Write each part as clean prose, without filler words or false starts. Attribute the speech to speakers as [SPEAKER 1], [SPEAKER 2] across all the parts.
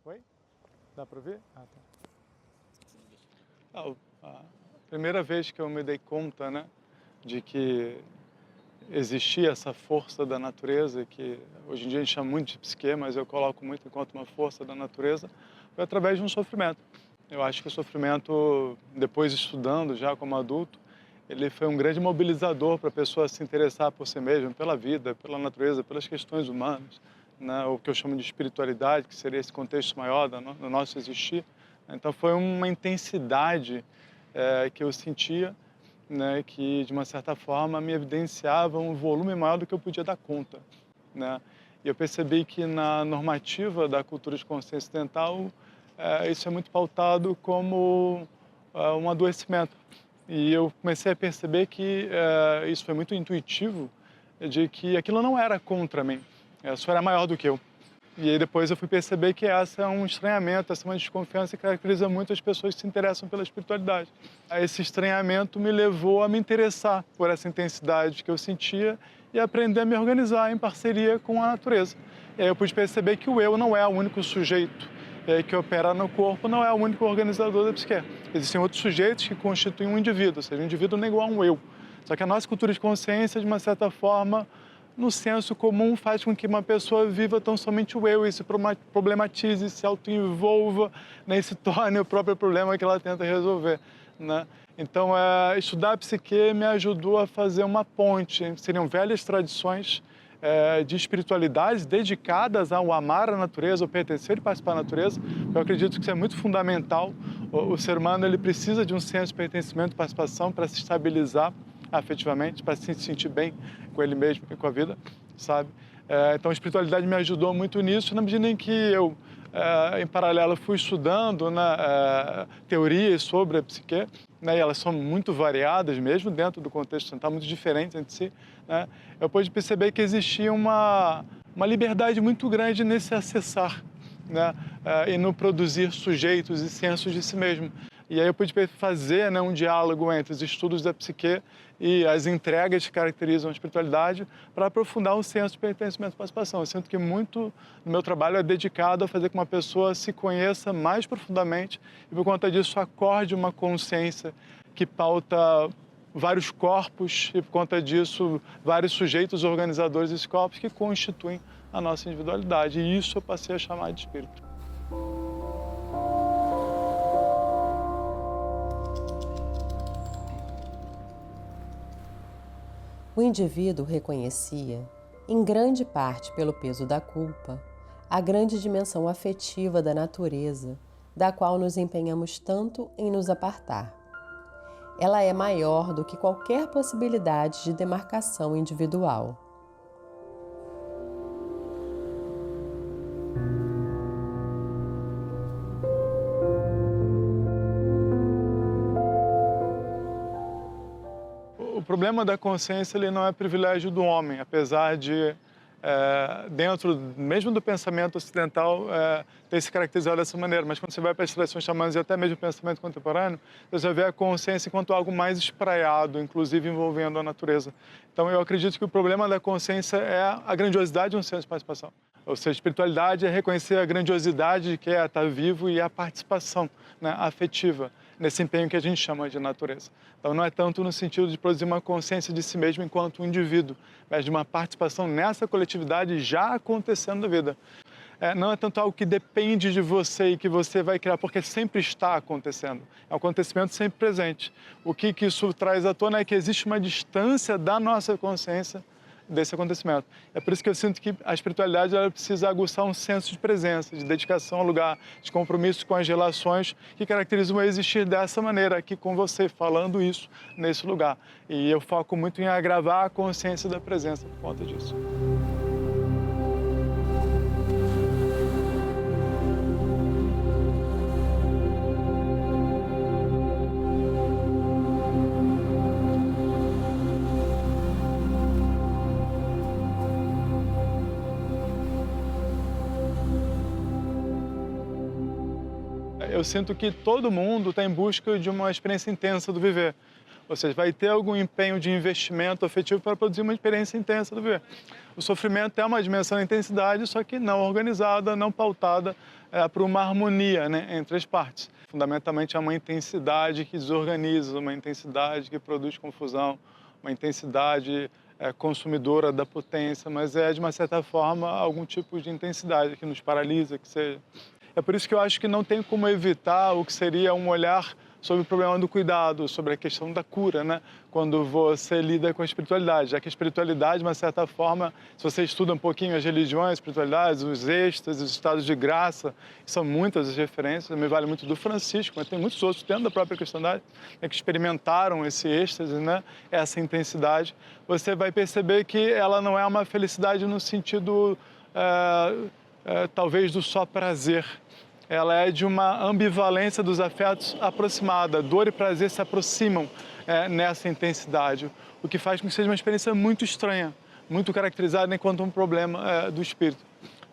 [SPEAKER 1] Oi? Dá para ouvir? Ah, tá. A primeira vez que eu me dei conta, né, de que existia essa força da natureza, que hoje em dia a gente chama muito de psique, mas eu coloco muito enquanto uma força da natureza, foi através de um sofrimento. Eu acho que o sofrimento, depois estudando já como adulto, ele foi um grande mobilizador para a pessoa se interessar por si mesma, pela vida, pela natureza, pelas questões humanas, né? O que eu chamo de espiritualidade, que seria esse contexto maior do nosso existir. Então foi uma intensidade que eu sentia, né, que de uma certa forma me evidenciava um volume maior do que eu podia dar conta, né? E eu percebi que na normativa da cultura de consciência ocidental, isso é muito pautado como um adoecimento. E eu comecei a perceber que isso foi muito intuitivo, de que aquilo não era contra mim, só era maior do que eu. E aí depois eu fui perceber que essa é um estranhamento, essa é uma desconfiança que caracteriza muito as pessoas que se interessam pela espiritualidade. Esse estranhamento me levou a me interessar por essa intensidade que eu sentia e aprender a me organizar em parceria com a natureza. E aí eu pude perceber que o eu não é o único sujeito que opera no corpo, não é o único organizador da psique. Existem outros sujeitos que constituem um indivíduo, ou seja, um indivíduo não é igual a um eu. Só que a nossa cultura de consciência, de uma certa forma, no senso comum, faz com que uma pessoa viva tão somente o eu e se problematize, se auto-envolva, né, e se torne o próprio problema que ela tenta resolver, né? Então, estudar a psique me ajudou a fazer uma ponte. Seriam velhas tradições de espiritualidades dedicadas ao amar a natureza, ao pertencer e participar da natureza. Eu acredito que isso é muito fundamental. O ser humano ele precisa de um senso de pertencimento e participação para se estabilizar afetivamente, para se sentir bem com ele mesmo e com a vida, sabe? Então a espiritualidade me ajudou muito nisso, na medida em que eu, em paralelo, fui estudando teorias sobre a psique, né, e elas são muito variadas mesmo dentro do contexto ocidental, muito diferentes entre si, né? Eu pude perceber que existia uma liberdade muito grande nesse acessar, né, e no produzir sujeitos e sensos de si mesmo. E aí eu pude fazer, né, um diálogo entre os estudos da psique e as entregas que caracterizam a espiritualidade para aprofundar um senso de pertencimento e participação. Eu sinto que muito do meu trabalho é dedicado a fazer com que uma pessoa se conheça mais profundamente e, por conta disso, acorde uma consciência que pauta vários corpos e, por conta disso, vários sujeitos organizadores desses corpos que constituem a nossa individualidade. E isso eu passei a chamar de espírito.
[SPEAKER 2] O indivíduo reconhecia, em grande parte pelo peso da culpa, a grande dimensão afetiva da natureza, da qual nos empenhamos tanto em nos apartar. Ela é maior do que qualquer possibilidade de demarcação individual.
[SPEAKER 1] O problema da consciência ele não é privilégio do homem, apesar de, dentro mesmo do pensamento ocidental, ter se caracterizado dessa maneira. Mas quando você vai para as tradições xamãs e até mesmo o pensamento contemporâneo, você vê a consciência enquanto algo mais espraiado, inclusive envolvendo a natureza. Então eu acredito que o problema da consciência é a grandiosidade de um senso de participação. Ou seja, a espiritualidade é reconhecer a grandiosidade de que é estar vivo e a participação, né, afetiva nesse empenho que a gente chama de natureza. Então não é tanto no sentido de produzir uma consciência de si mesmo enquanto um indivíduo, mas de uma participação nessa coletividade já acontecendo na vida. Não é tanto algo que depende de você e que você vai criar, porque sempre está acontecendo. É um acontecimento sempre presente. O que isso traz à tona é que existe uma distância da nossa consciência desse acontecimento. É por isso que eu sinto que a espiritualidade ela precisa aguçar um senso de presença, de dedicação ao lugar, de compromisso com as relações que caracterizam o existir dessa maneira, aqui com você, falando isso nesse lugar. E eu foco muito em agravar a consciência da presença por conta disso. Eu sinto que todo mundo está em busca de uma experiência intensa do viver. Ou seja, vai ter algum empenho de investimento afetivo para produzir uma experiência intensa do viver. O sofrimento é uma dimensão da intensidade, só que não organizada, não pautada para uma harmonia, né, entre as partes. Fundamentalmente é uma intensidade que desorganiza, uma intensidade que produz confusão, uma intensidade consumidora da potência, mas é, de uma certa forma, algum tipo de intensidade que nos paralisa, que seja. É por isso que eu acho que não tem como evitar o que seria um olhar sobre o problema do cuidado, sobre a questão da cura, né? Quando você lida com a espiritualidade, já que a espiritualidade, de uma certa forma, se você estuda um pouquinho as religiões, as espiritualidades, os êxtases, os estados de graça, são muitas as referências, me vale muito do Francisco, mas tem muitos outros dentro da própria cristandade, né, que experimentaram esse êxtase, né, essa intensidade, você vai perceber que ela não é uma felicidade no sentido, talvez, do só prazer. Ela é de uma ambivalência dos afetos aproximada. Dor e prazer se aproximam nessa intensidade, o que faz com que seja uma experiência muito estranha, muito caracterizada enquanto um problema do espírito.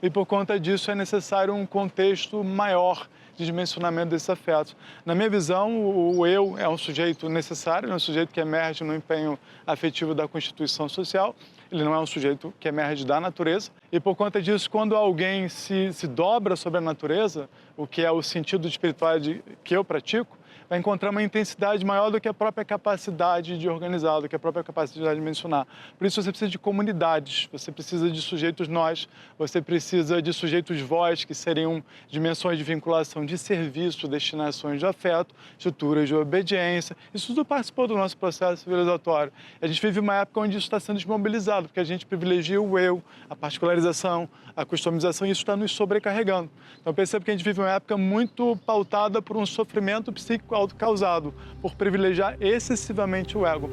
[SPEAKER 1] E por conta disso é necessário um contexto maior de dimensionamento desses afetos. Na minha visão, o eu é um sujeito necessário, é um sujeito que emerge no empenho afetivo da constituição social, ele não é um sujeito que emerge da natureza, e por conta disso, quando alguém se dobra sobre a natureza, o que é o sentido de espiritualidade que eu pratico, vai encontrar uma intensidade maior do que a própria capacidade de organizar, do que a própria capacidade de mencionar. Por isso você precisa de comunidades, você precisa de sujeitos nós, você precisa de sujeitos vós, que seriam dimensões de vinculação de serviço, destinações de afeto, estruturas de obediência. Isso tudo participou do nosso processo civilizatório. A gente vive uma época onde isso está sendo desmobilizado, porque a gente privilegia o eu, a particularização, a customização, e isso está nos sobrecarregando. Então eu percebo que a gente vive uma época muito pautada por um sofrimento psíquico autocausado, por privilegiar excessivamente o ego.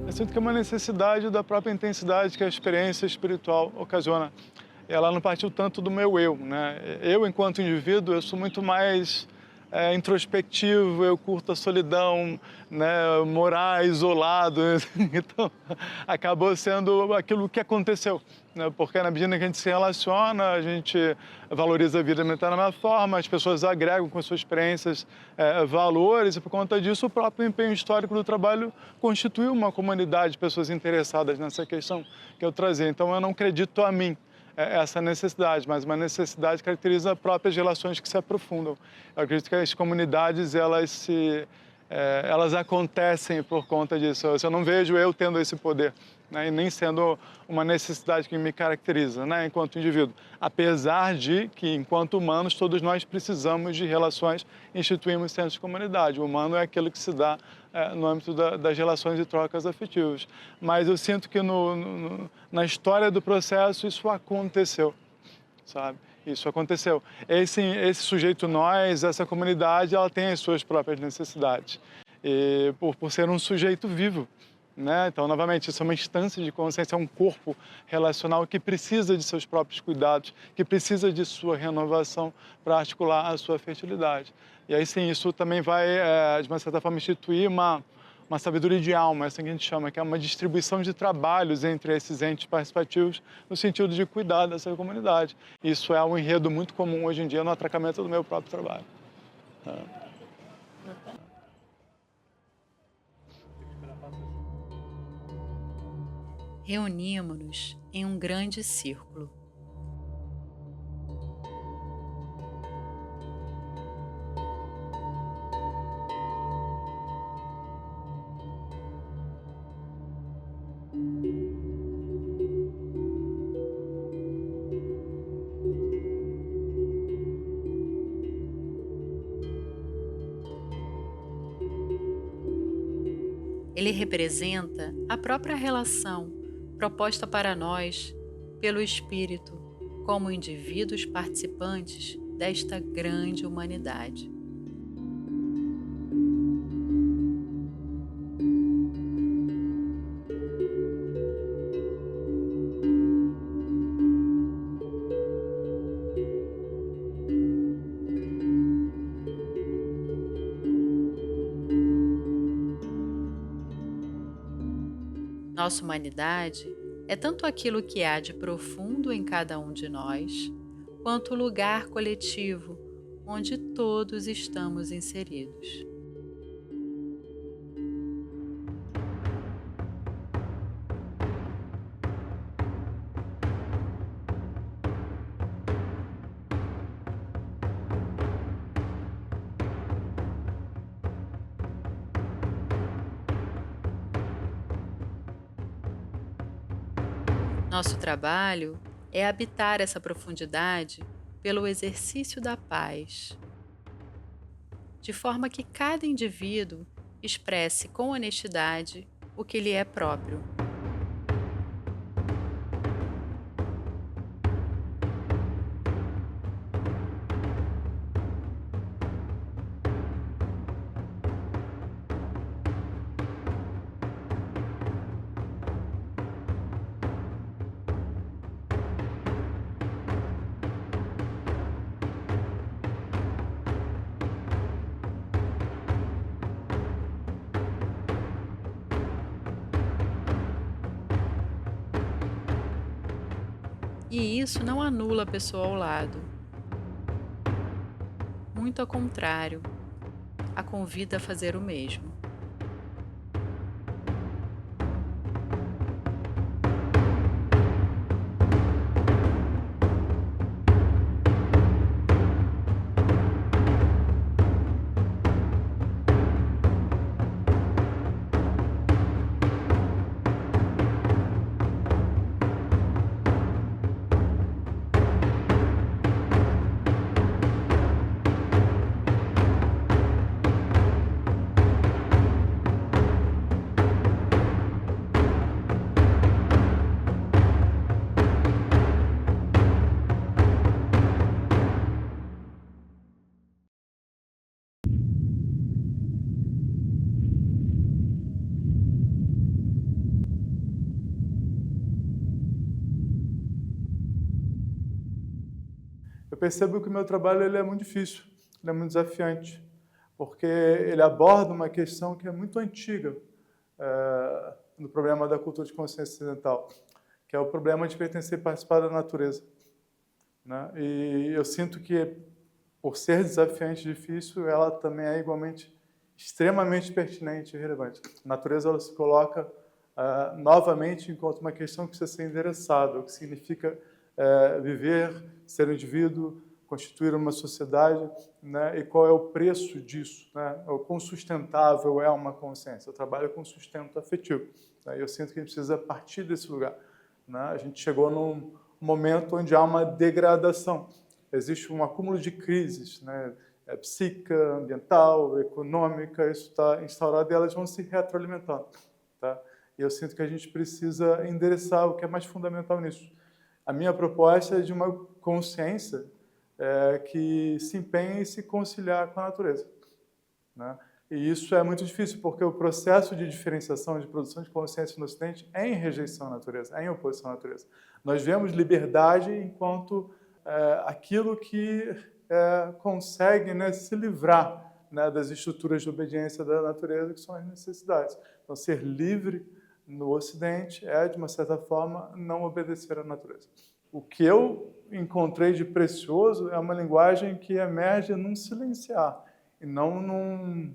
[SPEAKER 1] Eu sinto que é uma necessidade da própria intensidade que a experiência espiritual ocasiona. Ela não partiu tanto do meu eu, né? Eu, enquanto indivíduo, eu sou muito mais introspectivo, eu curto a solidão, né? Morar isolado. Então, acabou sendo aquilo que aconteceu, né? Porque na medida que a gente se relaciona, a gente valoriza a vida da mesma forma, as pessoas agregam com suas experiências valores, e por conta disso o próprio empenho histórico do trabalho constituiu uma comunidade de pessoas interessadas nessa questão que eu trazia. Então eu não acredito a mim essa necessidade, mas uma necessidade que caracteriza próprias relações que se aprofundam. Eu acredito que as comunidades, elas acontecem por conta disso. Eu não vejo eu tendo esse poder, né, e nem sendo uma necessidade que me caracteriza, né, enquanto indivíduo. Apesar de que, enquanto humanos, todos nós precisamos de relações, instituímos centros de comunidade. O humano é aquilo que se dá no âmbito das relações e trocas afetivas. Mas eu sinto que na história do processo isso aconteceu, sabe? Isso aconteceu. Esse sujeito nós, essa comunidade, ela tem as suas próprias necessidades. E por ser um sujeito vivo, né? Então, novamente, isso é uma instância de consciência, é um corpo relacional que precisa de seus próprios cuidados, que precisa de sua renovação para articular a sua fertilidade. E aí, sim, isso também vai, de uma certa forma, instituir uma sabedoria de alma, essa que a gente chama, que é uma distribuição de trabalhos entre esses entes participativos no sentido de cuidar dessa comunidade. Isso é um enredo muito comum hoje em dia no atracamento do meu próprio trabalho.
[SPEAKER 3] Reunimos-nos em um grande círculo. Ele representa a própria relação proposta para nós pelo Espírito, como indivíduos participantes desta grande humanidade. Nossa humanidade é tanto aquilo que há de profundo em cada um de nós, quanto o lugar coletivo onde todos estamos inseridos. Nosso trabalho é habitar essa profundidade pelo exercício da paz, de forma que cada indivíduo expresse com honestidade o que lhe é próprio. E isso não anula a pessoa ao lado. Muito ao contrário, a convida a fazer o mesmo.
[SPEAKER 1] Eu percebo que o meu trabalho ele é muito difícil, ele é muito desafiante, porque ele aborda uma questão que é muito antiga no problema da cultura de consciência ocidental, que é o problema de pertencer e participar da natureza, né? E eu sinto que, por ser desafiante e difícil, ela também é igualmente extremamente pertinente e relevante. A natureza ela se coloca novamente enquanto uma questão que precisa ser endereçada, o que significa viver, ser um indivíduo, constituir uma sociedade, né? E qual é o preço disso, né? O quão sustentável é uma consciência. Eu trabalho com sustento afetivo, né? E eu sinto que a gente precisa partir desse lugar, né? A gente chegou num momento onde há uma degradação. Existe um acúmulo de crises, né? Psíquica, ambiental, econômica, isso está instaurado e elas vão se retroalimentando, tá? E eu sinto que a gente precisa endereçar o que é mais fundamental nisso. A minha proposta é de uma consciência que se empenhe em se conciliar com a natureza, né? E isso é muito difícil, porque o processo de diferenciação, de produção de consciência no Ocidente é em rejeição à natureza, é em oposição à natureza. Nós vemos liberdade enquanto aquilo que consegue, né, se livrar, né, das estruturas de obediência da natureza, que são as necessidades. Então, ser livre no Ocidente é, de uma certa forma, não obedecer à natureza. O que eu encontrei de precioso é uma linguagem que emerge num silenciar, e não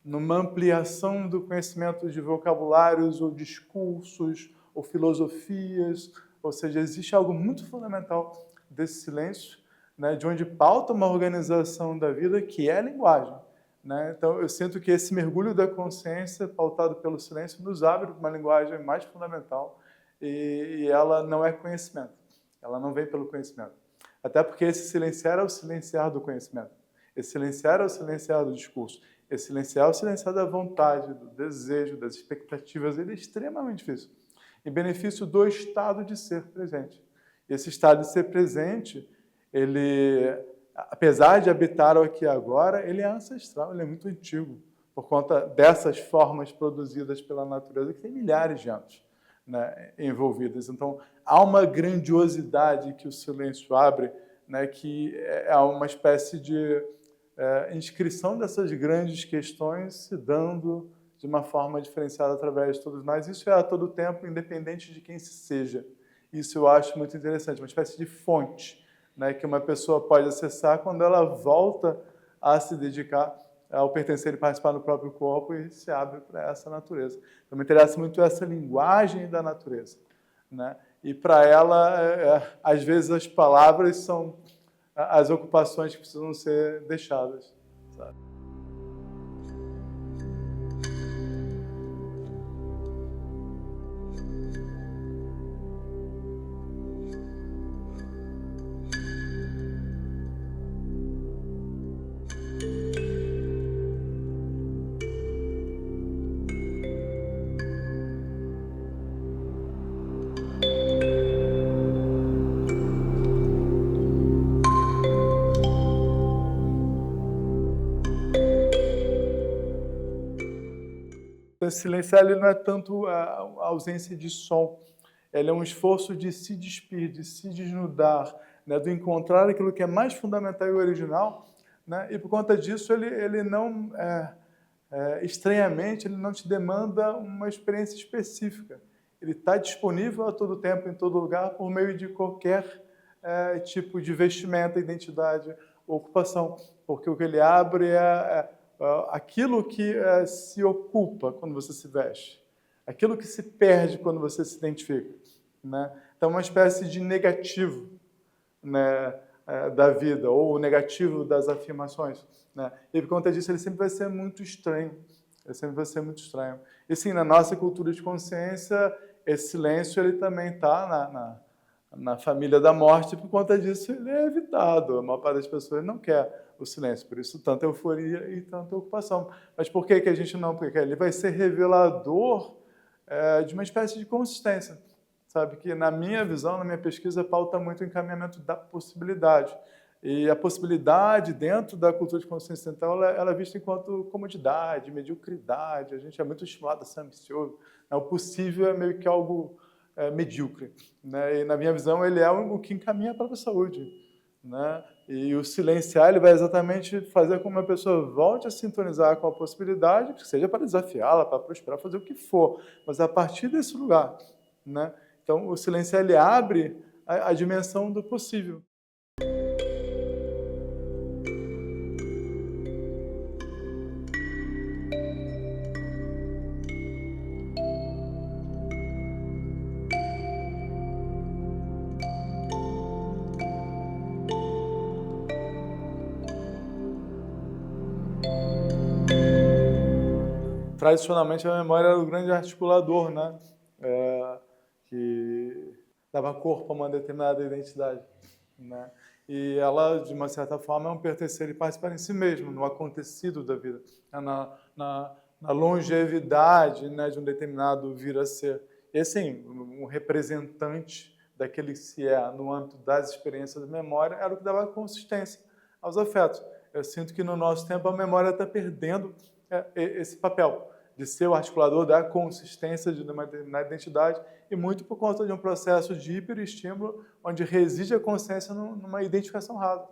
[SPEAKER 1] numa ampliação do conhecimento de vocabulários ou discursos ou filosofias. Ou seja, existe algo muito fundamental desse silêncio, né, de onde pauta uma organização da vida que é a linguagem, né? Então, eu sinto que esse mergulho da consciência, pautado pelo silêncio, nos abre uma linguagem mais fundamental e ela não é conhecimento. Ela não vem pelo conhecimento. Até porque esse silenciar é o silenciar do conhecimento. Esse silenciar é o silenciar do discurso. Esse silenciar é o silenciar da vontade, do desejo, das expectativas. Ele é extremamente difícil. Em benefício do estado de ser presente. Esse estado de ser presente, ele, apesar de habitar o aqui e agora, ele é ancestral, ele é muito antigo, por conta dessas formas produzidas pela natureza, que tem milhares de anos, né, envolvidas. Então, há uma grandiosidade que o silêncio abre, né, que é uma espécie de inscrição dessas grandes questões se dando de uma forma diferenciada através de todos nós. Isso é a todo tempo, independente de quem se seja. Isso eu acho muito interessante, uma espécie de fonte, né, que uma pessoa pode acessar quando ela volta a se dedicar ao pertencer e participar do próprio corpo e se abre para essa natureza. Então, me interessa muito essa linguagem da natureza, né? E para ela, às vezes as palavras são as ocupações que precisam ser deixadas, sabe? Esse silenciar ele não é tanto a ausência de som, ele é um esforço de se despir, de se desnudar, né, de encontrar aquilo que é mais fundamental e original, né, e por conta disso ele não, estranhamente, ele não te demanda uma experiência específica. Ele está disponível a todo tempo, em todo lugar, por meio de qualquer tipo de vestimenta, identidade, ocupação, porque o que ele abre é aquilo que se ocupa quando você se veste, aquilo que se perde quando você se identifica, né? Então, uma espécie de negativo, né, da vida, ou o negativo das afirmações, né? E por conta disso, ele sempre vai ser muito estranho, ele sempre vai ser muito estranho. E sim, na nossa cultura de consciência, esse silêncio ele também está na família da morte, por conta disso ele é evitado. A maior parte das pessoas não quer o silêncio, por isso tanta euforia e tanta ocupação. Mas por que a gente não? Porque ele vai ser revelador de uma espécie de consistência, sabe? Que na minha visão, na minha pesquisa, pauta muito o encaminhamento da possibilidade. E a possibilidade dentro da cultura de consciência ocidental, ela é vista enquanto comodidade, mediocridade. A gente é muito estimulado a ser ambicioso. O possível é meio que algo medíocre, né? E na minha visão ele é o que encaminha para a saúde, né? E o silenciar ele vai exatamente fazer com que uma pessoa volte a sintonizar com a possibilidade, que seja para desafiá-la, para prosperar, fazer o que for, mas a partir desse lugar, né? Então o silenciar ele abre a dimensão do possível. Tradicionalmente, a memória era o grande articulador, né? Que dava corpo a uma determinada identidade, né? E ela, de uma certa forma, é um pertencer e participar em si mesmo, no acontecido da vida, na longevidade, né, de um determinado vir a ser. E, assim, um representante daquele que se é no âmbito das experiências da memória era o que dava consistência aos afetos. Eu sinto que, no nosso tempo, a memória está perdendo esse papel de ser o articulador da consistência de uma determinada identidade, e muito por conta de um processo de hiperestímulo, onde reside a consciência numa identificação rasa,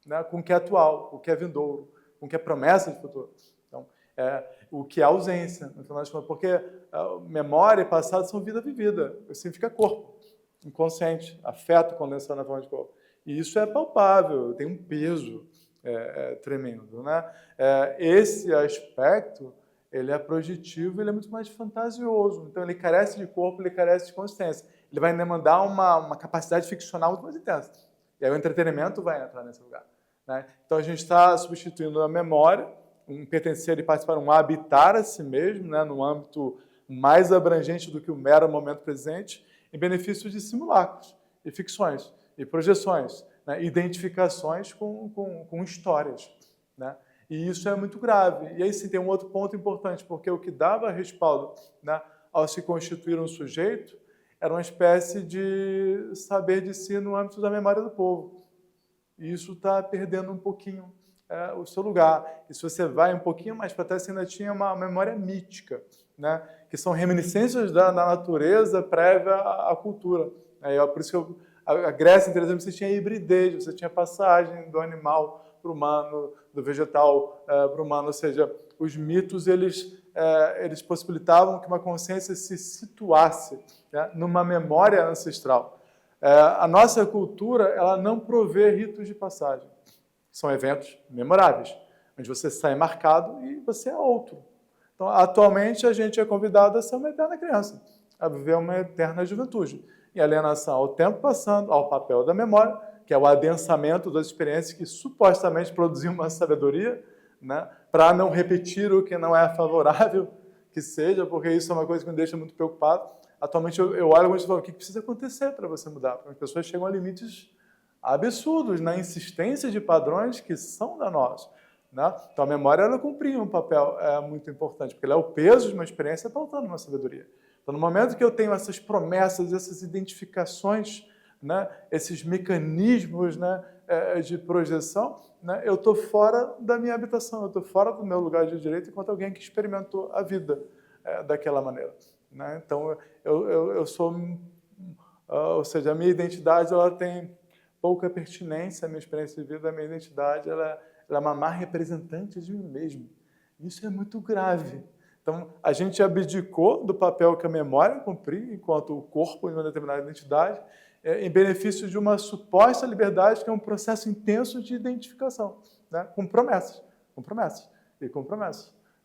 [SPEAKER 1] né, com o que é atual, o que é vindouro, com o que é promessa de futuro. Então, o que é ausência, no final das contas, porque memória e passado são vida vivida, significa corpo, inconsciente, afeto condensado na forma de corpo. E isso é palpável, tem um peso tremendo, né? Esse aspecto ele é projetivo, ele é muito mais fantasioso. Então, ele carece de corpo, ele carece de consciência. Ele vai demandar uma capacidade ficcional muito mais intensa. E aí o entretenimento vai entrar nesse lugar, né? Então, a gente está substituindo a memória, um pertencer e participar, um habitar a si mesmo, né, num âmbito mais abrangente do que o mero momento presente, em benefício de simulacros, e ficções, e projeções, né, identificações com histórias, né? E isso é muito grave. E aí sim tem um outro ponto importante, porque o que dava respaldo, né, ao se constituir um sujeito era uma espécie de saber de si no âmbito da memória do povo. E isso está perdendo um pouquinho o seu lugar. E se você vai um pouquinho mais para trás, você ainda tinha uma memória mítica, né, que são reminiscências da natureza prévia à cultura. Por isso que a Grécia, por exemplo, você tinha hibridez, você tinha passagem do animal para o humano, do vegetal para o humano, ou seja, os mitos eles eles possibilitavam que uma consciência se situasse, né, numa memória ancestral. A nossa cultura, ela não provê ritos de passagem. São eventos memoráveis, onde você sai marcado e você é outro. Então, atualmente, a gente é convidado a ser uma eterna criança, a viver uma eterna juventude. E alienação ao tempo passando, ao papel da memória, que é o adensamento das experiências que supostamente produziam uma sabedoria, né, para não repetir o que não é favorável que seja, porque isso é uma coisa que me deixa muito preocupado. Atualmente, eu olho e falo, o que precisa acontecer para você mudar? Porque as pessoas chegam a limites absurdos na insistência de padrões que são danosos, né? Então, a memória, ela cumpria um papel muito importante, porque ela é o peso de uma experiência pautando uma sabedoria. Então, no momento que eu tenho essas promessas, essas identificações, né, esses mecanismos, né, de projeção, né, eu estou fora da minha habitação, eu estou fora do meu lugar de direito enquanto alguém que experimentou a vida daquela maneira, né? Então, eu sou... ou seja, a minha identidade, ela tem pouca pertinência, a minha experiência de vida, a minha identidade, ela é uma má representante de mim mesmo. Isso é muito grave. Então, a gente abdicou do papel que a memória cumpria, enquanto o corpo, em uma determinada identidade, em benefício de uma suposta liberdade, que é um processo intenso de identificação, né? Com promessas,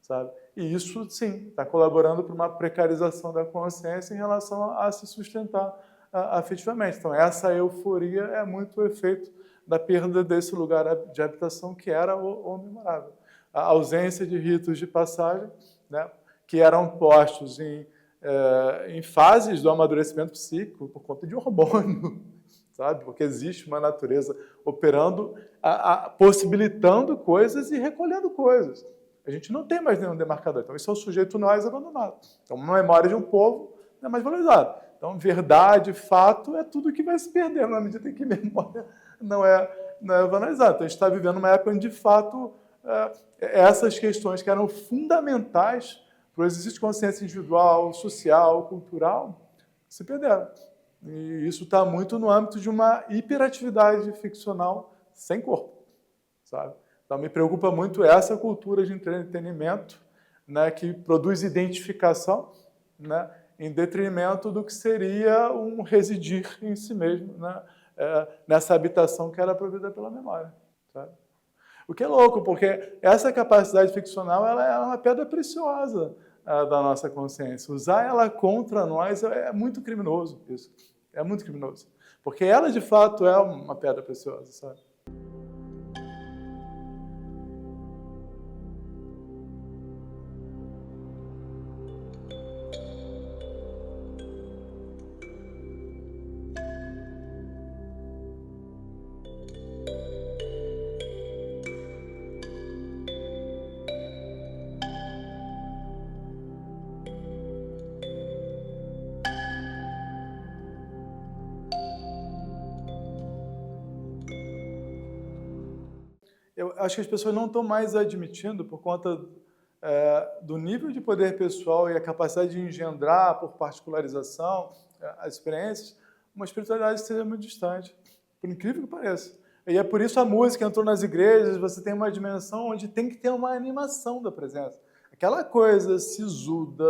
[SPEAKER 1] sabe? E isso, sim, está colaborando para uma precarização da consciência em relação a se sustentar afetivamente. Então, essa euforia é muito o efeito da perda desse lugar de habitação que era o memorável. A ausência de ritos de passagem, né, que eram postos em fases do amadurecimento psíquico por conta de hormônio, sabe? Porque existe uma natureza operando, possibilitando coisas e recolhendo coisas. A gente não tem mais nenhum demarcador. Então, isso é o sujeito nós abandonado. Então, uma memória de um povo não é mais valorizada. Então, verdade, fato, é tudo que vai se perdendo na medida em que memória não é valorizada. Então, a gente está vivendo uma época onde, de fato, essas questões que eram fundamentais para o exercício de consciência individual, social, cultural, se perderam. E isso está muito no âmbito de uma hiperatividade ficcional sem corpo, sabe? Então, me preocupa muito essa cultura de entretenimento, né, que produz identificação, né, em detrimento do que seria um residir em si mesmo, né, nessa habitação que era provida pela memória, sabe? O que é louco, porque essa capacidade ficcional, ela é uma pedra preciosa da nossa consciência. Usar ela contra nós é muito criminoso, isso. É muito criminoso. Porque ela, de fato, é uma pedra preciosa, sabe? Eu acho que as pessoas não estão mais admitindo, por conta do nível de poder pessoal e a capacidade de engendrar, por particularização, as experiências, uma espiritualidade que seja muito distante, por incrível que pareça. E é por isso a música entrou nas igrejas, você tem uma dimensão onde tem que ter uma animação da presença. Aquela coisa sisuda,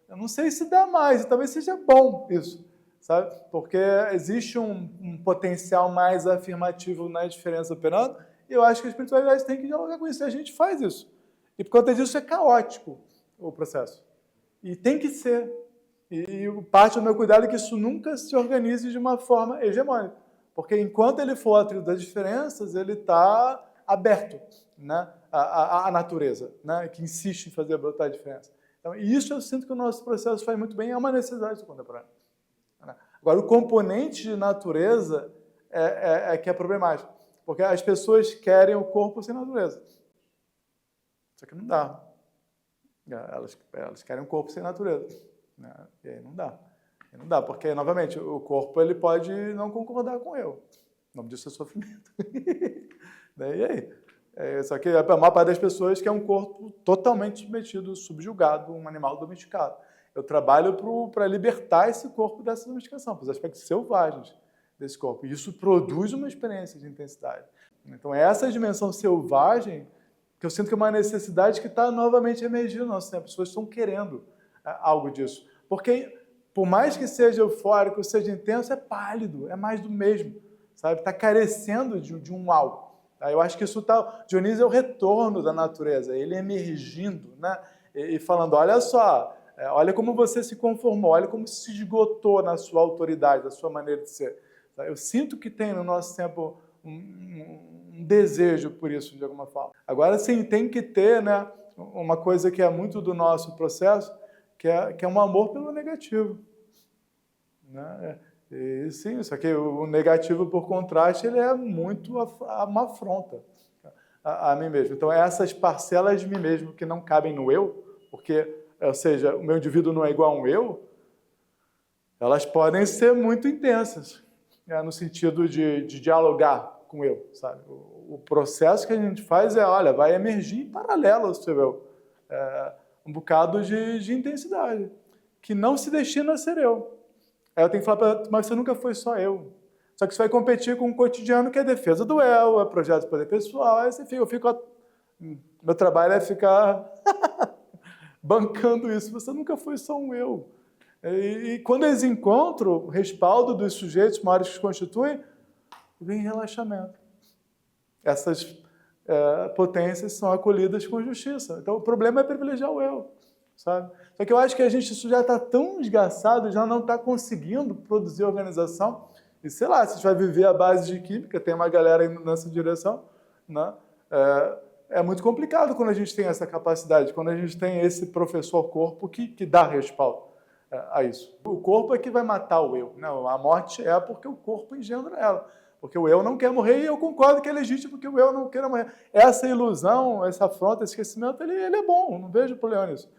[SPEAKER 1] eu não sei se dá mais, e talvez seja bom isso, sabe? Porque existe um potencial mais afirmativo na diferença operando, e eu acho que a espiritualidade tem que dialogar com isso, e a gente faz isso. E por conta disso é caótico o processo. E tem que ser. E parte do meu cuidado é que isso nunca se organize de uma forma hegemônica. Porque enquanto ele for atributo das diferenças, ele está aberto, né, à natureza, né, que insiste em fazer brotar a diferença. Então, e isso eu sinto que o nosso processo faz muito bem, é uma necessidade do contemporâneo. Agora, o componente de natureza é que é problemático. Porque as pessoas querem o corpo sem natureza. Só que não dá. Elas querem um corpo sem natureza, né? E aí não dá. E não dá, porque, novamente, o corpo ele pode não concordar com eu. O nome disso é sofrimento. E aí? Só que a maior parte das pessoas quer um corpo totalmente submetido, subjugado, um animal domesticado. Eu trabalho para libertar esse corpo dessa domesticação, para os aspectos selvagens desse corpo. E isso produz uma experiência de intensidade. Então, essa dimensão selvagem que eu sinto que é uma necessidade que está novamente emergindo no nosso tempo. As pessoas estão querendo algo disso. Porque, por mais que seja eufórico, seja intenso, é pálido, é mais do mesmo, sabe? Está carecendo de um algo. Tá? Eu acho que isso está... Dionísio é o retorno da natureza, ele emergindo, né? E falando, olha só, olha como você se conformou, olha como se esgotou na sua autoridade, na sua maneira de ser. Tá? Eu sinto que tem no nosso tempo um desejo por isso, de alguma forma. Agora, sim, tem que ter, né, uma coisa que é muito do nosso processo, que é um amor pelo negativo. Né? E, sim, só que o negativo, por contraste, ele é muito uma afronta a mim mesmo. Então, essas parcelas de mim mesmo que não cabem no eu, porque, ou seja, o meu indivíduo não é igual a um eu, elas podem ser muito intensas, né, no sentido de dialogar com o eu, sabe? O processo que a gente faz olha, vai emergir em paralelo ao seu eu. Um bocado de intensidade, que não se destina a ser eu. Aí eu tenho que falar, mas você nunca foi só eu. Só que você vai competir com um cotidiano que é defesa do eu, é projeto de poder pessoal, aí você fica, meu trabalho é ficar bancando isso. Você nunca foi só um eu. E quando eles encontram o respaldo dos sujeitos maiores que os constituem, vem relaxamento. Essas potências são acolhidas com justiça. Então o problema é privilegiar o eu, sabe? Só que eu acho que isso já está tão esgaçado, já não está conseguindo produzir organização. E sei lá, se a gente vai viver à base de química, tem uma galera indo nessa direção, né? É muito complicado quando a gente tem essa capacidade, quando a gente tem esse professor corpo que dá respaldo a isso. O corpo é que vai matar o eu. Não, a morte é porque o corpo engendra ela. Porque o eu não quer morrer e eu concordo que é legítimo que o eu não queira morrer. Essa ilusão, essa afronta, esse esquecimento, ele é bom, não vejo problema nisso.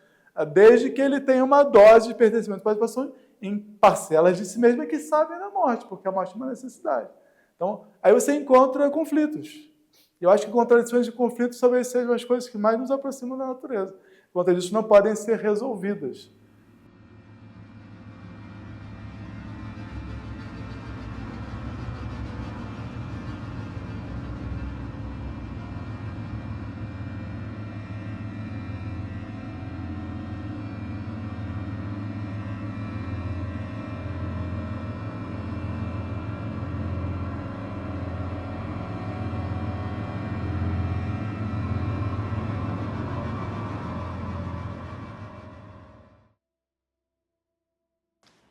[SPEAKER 1] Desde que ele tenha uma dose de pertencimento à participação em parcelas de si mesmo que sabem da morte, porque a morte é uma necessidade. Então, aí você encontra conflitos. Eu acho que contradições e conflitos talvez sejam as coisas que mais nos aproximam da natureza. Por conta disso, não podem ser resolvidas.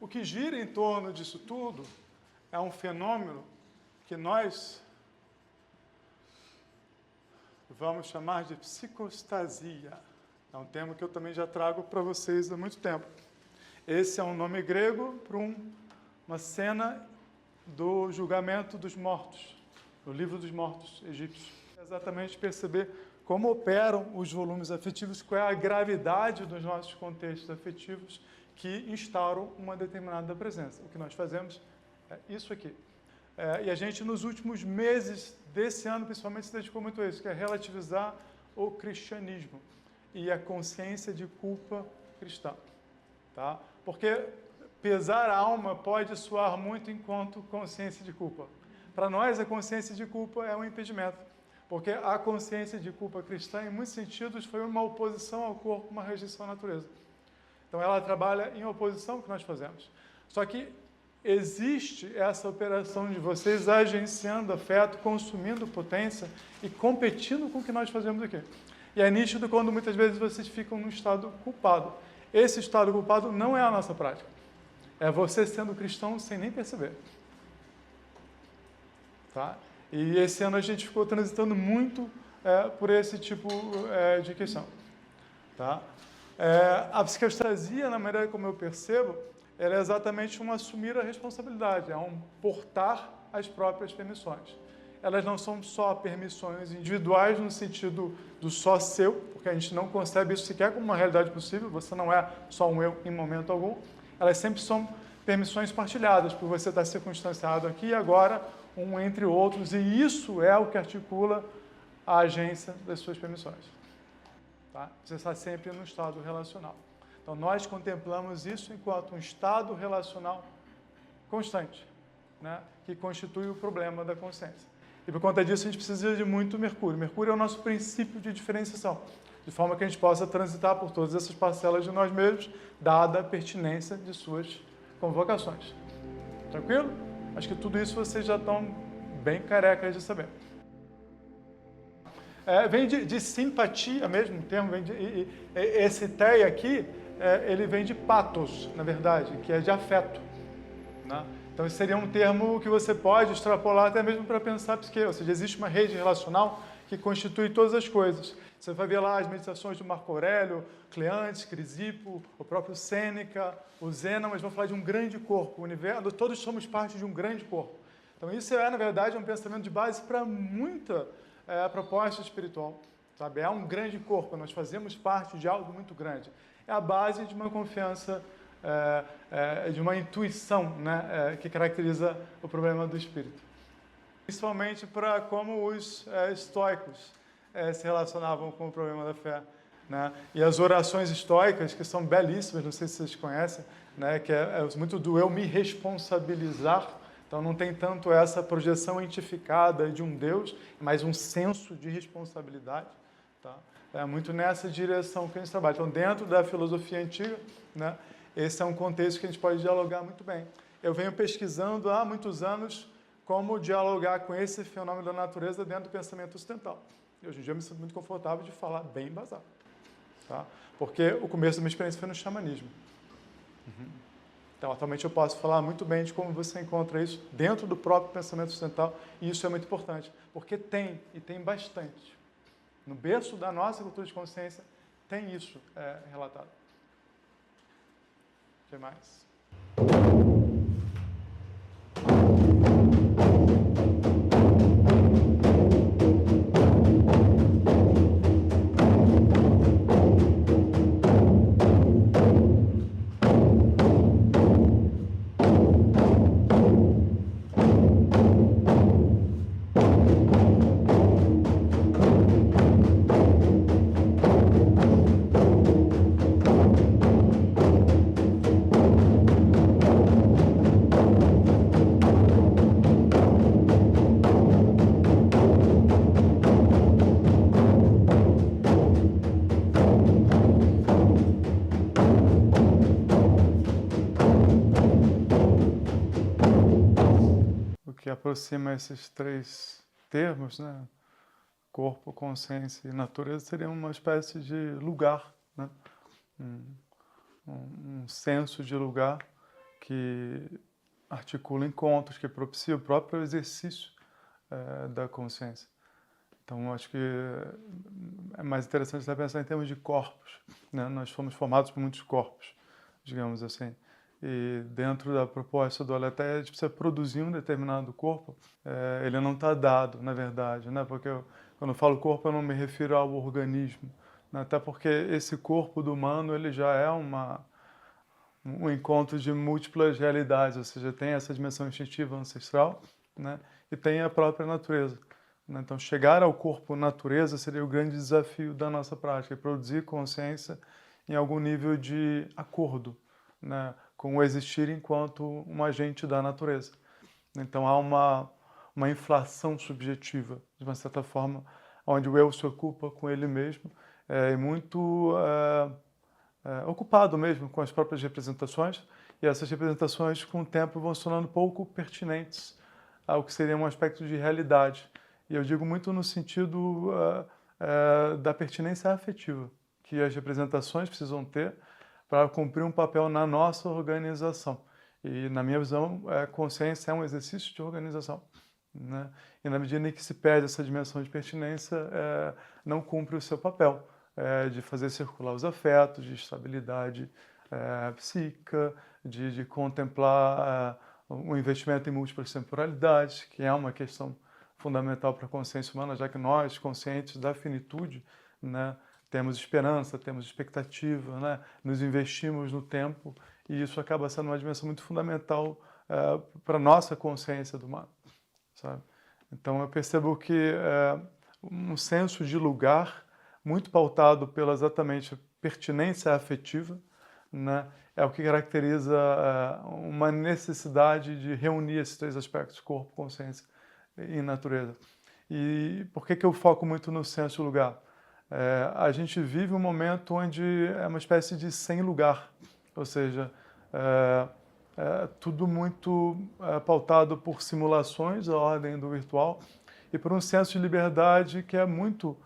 [SPEAKER 1] O que gira em torno disso tudo é um fenômeno que nós vamos chamar de psicostasia. É um termo que eu também já trago para vocês há muito tempo. Esse é um nome grego para uma cena do julgamento dos mortos, do livro dos mortos egípcios. Exatamente perceber como operam os volumes afetivos, qual é a gravidade dos nossos contextos afetivos que instauram uma determinada presença. O que nós fazemos é isso aqui. E a gente, nos últimos meses desse ano, principalmente, se dedicou muito a isso, que é relativizar o cristianismo e a consciência de culpa cristã. Tá? Porque pesar a alma pode soar muito enquanto consciência de culpa. Para nós, a consciência de culpa é um impedimento, porque a consciência de culpa cristã, em muitos sentidos, foi uma oposição ao corpo, uma rejeição à natureza. Então, ela trabalha em oposição ao que nós fazemos. Só que existe essa operação de vocês agenciando afeto, consumindo potência e competindo com o que nós fazemos aqui. E é nítido quando muitas vezes vocês ficam num estado culpado. Esse estado culpado não é a nossa prática. É você sendo cristão sem nem perceber. Tá? E esse ano a gente ficou transitando muito por esse tipo de questão. Tá? A psicostasia, na maneira como eu percebo, ela é exatamente um assumir a responsabilidade, é um portar as próprias permissões. Elas não são só permissões individuais no sentido do só seu, porque a gente não concebe isso sequer como uma realidade possível, você não é só um eu em momento algum. Elas sempre são permissões partilhadas, por você estar circunstanciado aqui e agora, um entre outros, e isso é o que articula a agência das suas permissões. Tá? Você está sempre no estado relacional. Então, nós contemplamos isso enquanto um estado relacional constante, né? Que constitui o problema da consciência. E por conta disso a gente precisa de muito Mercúrio. Mercúrio é o nosso princípio de diferenciação, de forma que a gente possa transitar por todas essas parcelas de nós mesmos, dada a pertinência de suas convocações. Tranquilo? Acho que tudo isso vocês já estão bem carecas de saber. Vem de simpatia mesmo, o termo vem de... esse teia aqui, ele vem de pathos, na verdade, que é de afeto, né? Então, esse seria um termo que você pode extrapolar até mesmo para pensar psique, ou seja, existe uma rede relacional que constitui todas as coisas. Você vai ver lá as meditações do Marco Aurélio, Cleantes, Crisipo, o próprio Sêneca, o Zênon, mas vão falar de um grande corpo, o universo, todos somos parte de um grande corpo. Então, isso na verdade, um pensamento de base para muita proposta espiritual, sabe? É um grande corpo, nós fazemos parte de algo muito grande. É a base de uma confiança, de uma intuição, né, que caracteriza o problema do espírito. Principalmente para como os estoicos se relacionavam com o problema da fé, né? E as orações estoicas, que são belíssimas, não sei se vocês conhecem, né, que é muito do eu me responsabilizar. Então não tem tanto essa projeção entificada de um Deus, mas um senso de responsabilidade, tá? É muito nessa direção que a gente trabalha. Então, dentro da filosofia antiga, né, esse é um contexto que a gente pode dialogar muito bem. Eu venho pesquisando há muitos anos como dialogar com esse fenômeno da natureza dentro do pensamento ocidental. E hoje em dia eu me sinto muito confortável de falar bem embasado, tá? Porque o começo da minha experiência foi no xamanismo. Então, atualmente eu posso falar muito bem de como você encontra isso dentro do próprio pensamento ocidental, e isso é muito importante, porque tem, e tem bastante. No berço da nossa cultura de consciência, tem isso relatado. O que mais? O que aproxima esses três termos, né? Corpo, consciência e natureza, seria uma espécie de lugar, né? Um senso de lugar que articula encontros, que propicia o próprio exercício da consciência. Então, acho que é mais interessante até pensar em termos de corpos, né? Nós fomos formados por muitos corpos, digamos assim. E dentro da proposta do Aletheia, a gente precisa produzir um determinado corpo. Ele não está dado, na verdade, né? Porque quando eu falo corpo, eu não me refiro ao organismo, né? Até porque esse corpo do humano ele já é um encontro de múltiplas realidades, ou seja, tem essa dimensão instintiva ancestral, né? E tem a própria natureza, né? Então, chegar ao corpo natureza seria o grande desafio da nossa prática, produzir consciência em algum nível de acordo, né, com o existir enquanto um agente da natureza. Então há uma inflação subjetiva, de uma certa forma, onde o eu se ocupa com ele mesmo, e muito ocupado mesmo com as próprias representações, e essas representações com o tempo vão se tornando pouco pertinentes ao que seria um aspecto de realidade. E eu digo muito no sentido da pertinência afetiva, que as representações precisam ter para cumprir um papel na nossa organização. E, na minha visão, a consciência é um exercício de organização, né? E, na medida em que se perde essa dimensão de pertinência, não cumpre o seu papel de fazer circular os afetos, de estabilidade psíquica, de contemplar o investimento em múltiplas temporalidades, que é uma questão fundamental para a consciência humana, já que nós, conscientes da finitude, né, temos esperança, temos expectativa, né? Nos investimos no tempo, e isso acaba sendo uma dimensão muito fundamental para a nossa consciência do humano, sabe? Então eu percebo que um senso de lugar muito pautado pela exatamente pertinência afetiva, né, é o que caracteriza uma necessidade de reunir esses três aspectos, corpo, consciência e natureza. E por que eu foco muito no senso de lugar? A gente vive um momento onde é uma espécie de sem lugar, ou seja, tudo muito pautado por simulações, a ordem do virtual, e por um senso de liberdade que é muito,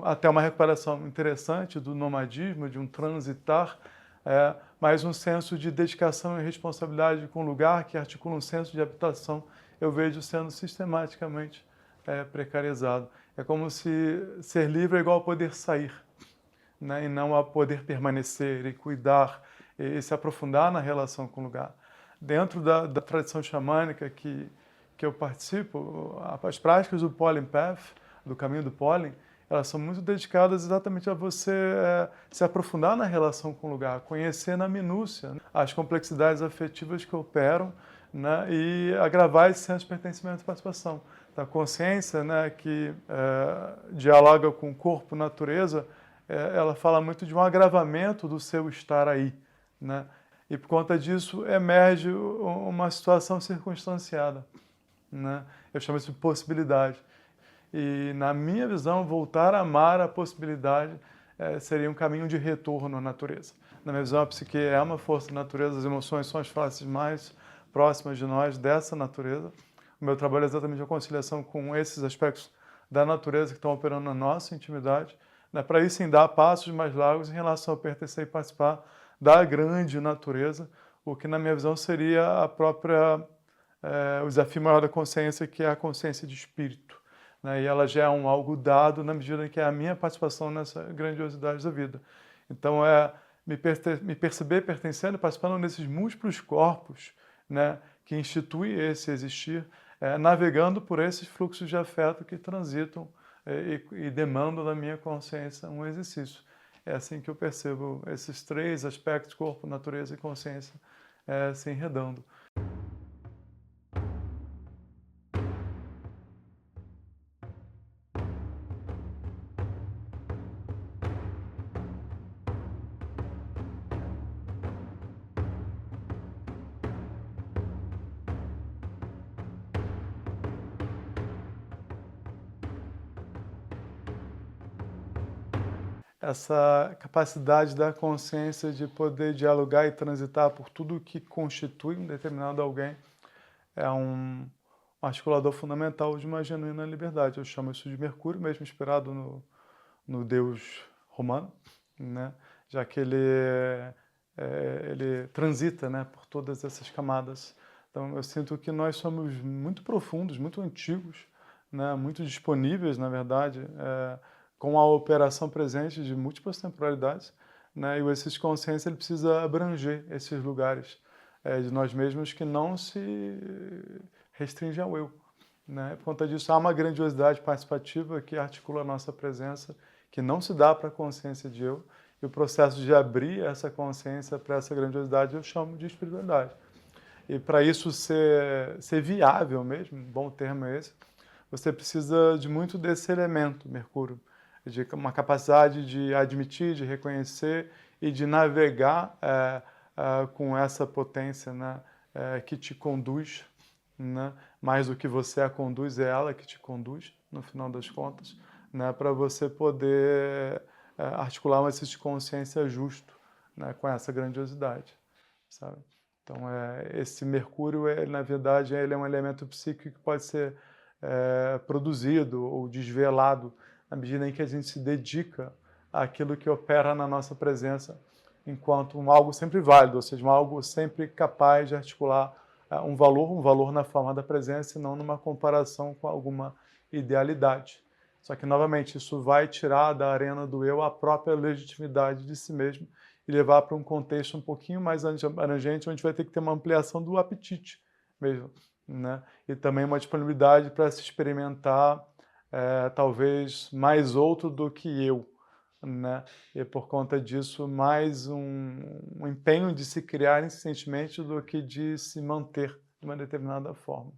[SPEAKER 1] até uma recuperação interessante do nomadismo, de um transitar, mas um senso de dedicação e responsabilidade com o lugar que articula um senso de habitação, eu vejo sendo sistematicamente precarizado. É como se ser livre é igual a poder sair, né? E não a poder permanecer e cuidar e se aprofundar na relação com o lugar. Dentro da tradição xamânica que eu participo, as práticas do Pollen Path, do caminho do pólen, elas são muito dedicadas exatamente a você se aprofundar na relação com o lugar, conhecer na minúcia, né, as complexidades afetivas que operam, né, e agravar esse senso de pertencimento e participação. Da consciência, né, que dialoga com o corpo, natureza, ela fala muito de um agravamento do seu estar aí, né? E por conta disso emerge uma situação circunstanciada, né? Eu chamo isso de possibilidade. E na minha visão, voltar a amar a possibilidade seria um caminho de retorno à natureza. Na minha visão, a psique é uma força da natureza, as emoções são as faces mais próximas de nós dessa natureza. O meu trabalho é exatamente a conciliação com esses aspectos da natureza que estão operando na nossa intimidade, né, para isso sim dar passos mais largos em relação a pertencer e participar da grande natureza, o que na minha visão seria o desafio maior da consciência, que é a consciência de espírito, né, e ela já é algo dado na medida em que é a minha participação nessa grandiosidade da vida. Então me perceber pertencendo e participando nesses múltiplos corpos, né, que institui esse existir, navegando por esses fluxos de afeto que transitam e demandam da minha consciência um exercício. É assim que eu percebo esses três aspectos, corpo, natureza e consciência, se enredando. Essa capacidade da consciência de poder dialogar e transitar por tudo que constitui um determinado alguém é um articulador fundamental de uma genuína liberdade. Eu chamo isso de Mercúrio, mesmo inspirado no deus romano, né? Já que ele transita, né, por todas essas camadas. Então eu sinto que nós somos muito profundos, muito antigos, né, muito disponíveis, na verdade, com a operação presente de múltiplas temporalidades, né, e o exercício de consciência ele precisa abranger esses lugares de nós mesmos que não se restringe ao eu, né? Por conta disso, há uma grandiosidade participativa que articula a nossa presença, que não se dá para a consciência de eu, e o processo de abrir essa consciência para essa grandiosidade eu chamo de espiritualidade. E para isso ser viável mesmo, um bom termo é esse, você precisa de muito desse elemento, Mercúrio, de uma capacidade de admitir, de reconhecer e de navegar com essa potência, né, que te conduz, né, mais do que você a conduz, é ela que te conduz, no final das contas, né, para você poder articular um exercício de consciência justo, né, com essa grandiosidade, sabe? Então, esse Mercúrio, na verdade, ele é um elemento psíquico que pode ser produzido ou desvelado na medida em que a gente se dedica àquilo que opera na nossa presença enquanto algo sempre válido, ou seja, algo sempre capaz de articular um valor na forma da presença e não numa comparação com alguma idealidade. Só que, novamente, isso vai tirar da arena do eu a própria legitimidade de si mesmo e levar para um contexto um pouquinho mais abrangente, onde vai ter que ter uma ampliação do apetite mesmo, né? E também uma disponibilidade para se experimentar talvez mais outro do que eu, né? E por conta disso, mais um empenho de se criar incessantemente do que de se manter de uma determinada forma.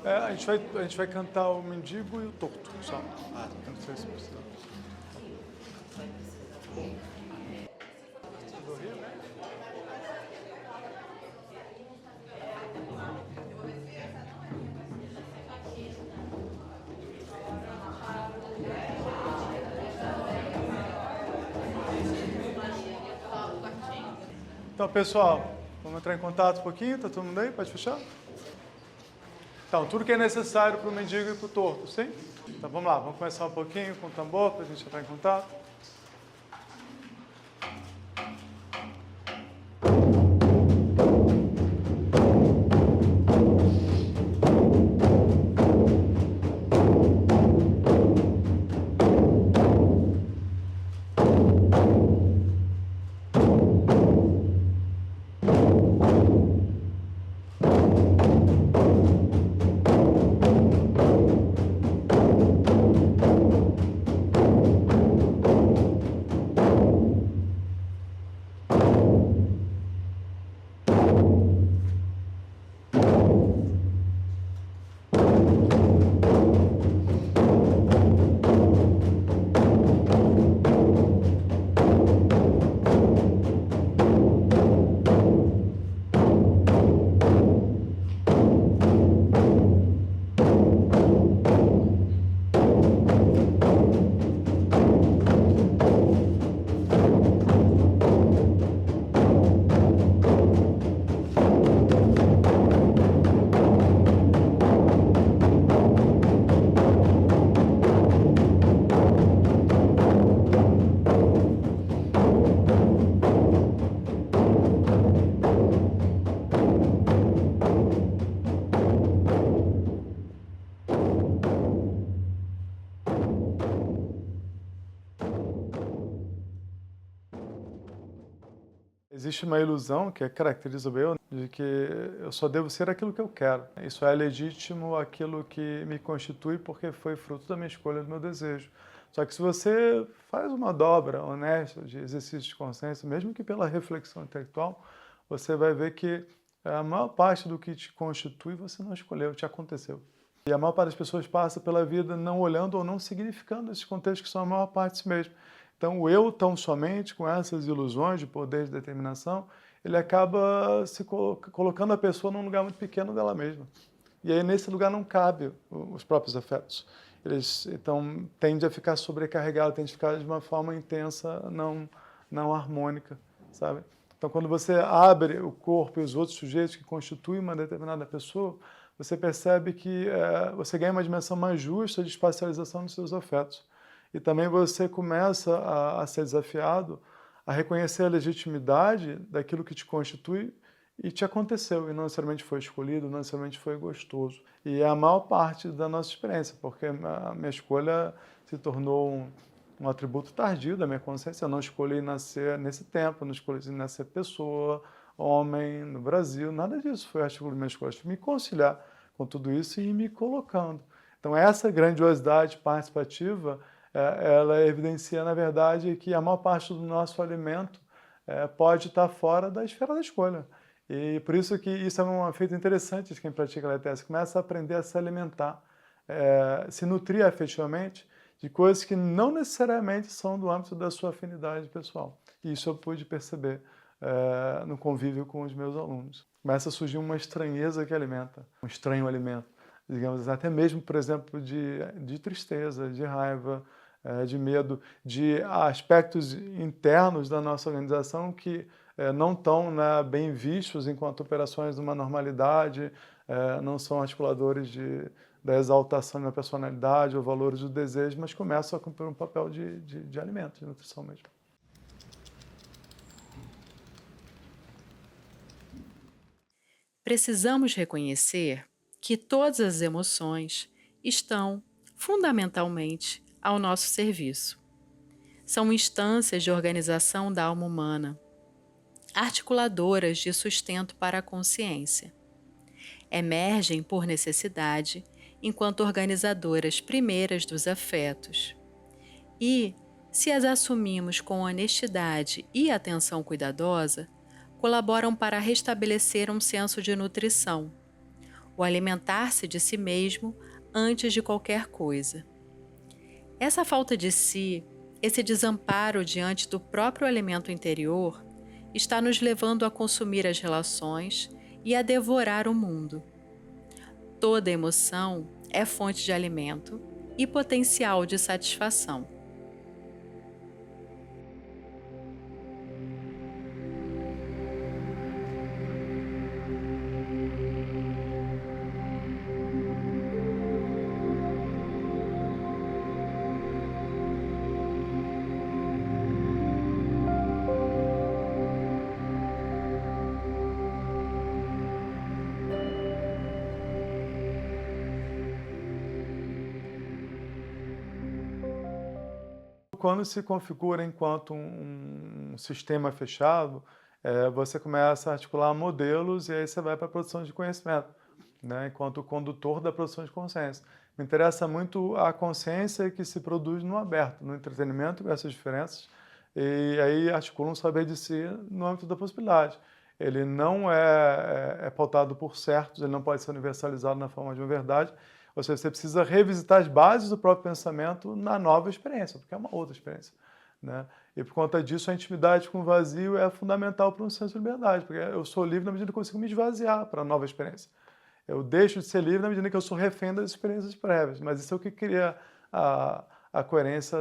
[SPEAKER 1] A gente vai cantar o mendigo e o torto, só. Eu não sei se precisa. Então, pessoal, vamos entrar em contato um pouquinho, tá todo mundo aí? Pode fechar? Então, tudo que é necessário para o mendigo e para o torto, sim? Então, vamos lá, vamos começar um pouquinho com o tambor para a gente entrar em contato. Existe uma ilusão que caracteriza o eu, de que eu só devo ser aquilo que eu quero. Isso é legítimo, aquilo que me constitui, porque foi fruto da minha escolha, do meu desejo. Só que se você faz uma dobra honesta de exercício de consciência, mesmo que pela reflexão intelectual, você vai ver que a maior parte do que te constitui você não escolheu, te aconteceu. E a maior parte das pessoas passa pela vida não olhando ou não significando esses contextos que são a maior parte de si mesmo. Então, o eu, tão somente, com essas ilusões de poder de determinação, ele acaba se colocando a pessoa num lugar muito pequeno dela mesma. E aí, nesse lugar, não cabe os próprios afetos. Eles, então, tendem a ficar sobrecarregados, tendem a ficar de uma forma intensa, não harmônica, sabe? Então, quando você abre o corpo e os outros sujeitos que constituem uma determinada pessoa, você percebe que você ganha uma dimensão mais justa de espacialização dos seus afetos. E também você começa a ser desafiado a reconhecer a legitimidade daquilo que te constitui e te aconteceu, e não necessariamente foi escolhido, não necessariamente foi gostoso. E é a maior parte da nossa experiência, porque a minha escolha se tornou um atributo tardio da minha consciência. Eu não escolhi nascer nesse tempo, não escolhi nascer pessoa, homem, no Brasil, nada disso foi artigo da minha escolha. Eu tive que me conciliar com tudo isso e ir me colocando. Então, essa grandiosidade participativa, ela evidencia, na verdade, que a maior parte do nosso alimento pode estar fora da esfera da escolha. E por isso que isso é um efeito interessante de quem pratica a Letécia. Começa a aprender a se alimentar, se nutrir afetivamente de coisas que não necessariamente são do âmbito da sua afinidade pessoal. E isso eu pude perceber no convívio com os meus alunos. Começa a surgir uma estranheza que alimenta, um estranho alimento. Digamos, até mesmo, por exemplo, de tristeza, de raiva, de medo, de aspectos internos da nossa organização que não estão bem vistos enquanto operações de uma normalidade, não são articuladores da exaltação da personalidade ou valores do desejo, mas começam a cumprir um papel de alimento, de nutrição mesmo.
[SPEAKER 3] Precisamos reconhecer que todas as emoções estão, fundamentalmente, ao nosso serviço. São instâncias de organização da alma humana, articuladoras de sustento para a consciência. Emergem por necessidade enquanto organizadoras primeiras dos afetos. E, se as assumimos com honestidade e atenção cuidadosa, colaboram para restabelecer um senso de nutrição, o alimentar-se de si mesmo antes de qualquer coisa. Essa falta de si, esse desamparo diante do próprio alimento interior, está nos levando a consumir as relações e a devorar o mundo. Toda emoção é fonte de alimento e potencial de satisfação.
[SPEAKER 1] Quando se configura enquanto um sistema fechado, você começa a articular modelos e aí você vai para a produção de conhecimento, né, enquanto condutor da produção de consciência. Me interessa muito a consciência que se produz no aberto, no entretenimento, com essas diferenças, e aí articula um saber de si no âmbito da possibilidade. Ele não é pautado por certos, ele não pode ser universalizado na forma de uma verdade. Ou seja, você precisa revisitar as bases do próprio pensamento na nova experiência, porque é uma outra experiência, né? E por conta disso, a intimidade com o vazio é fundamental para um senso de liberdade, porque eu sou livre na medida que eu consigo me esvaziar para a nova experiência. Eu deixo de ser livre na medida que eu sou refém das experiências prévias, mas isso é o que cria a coerência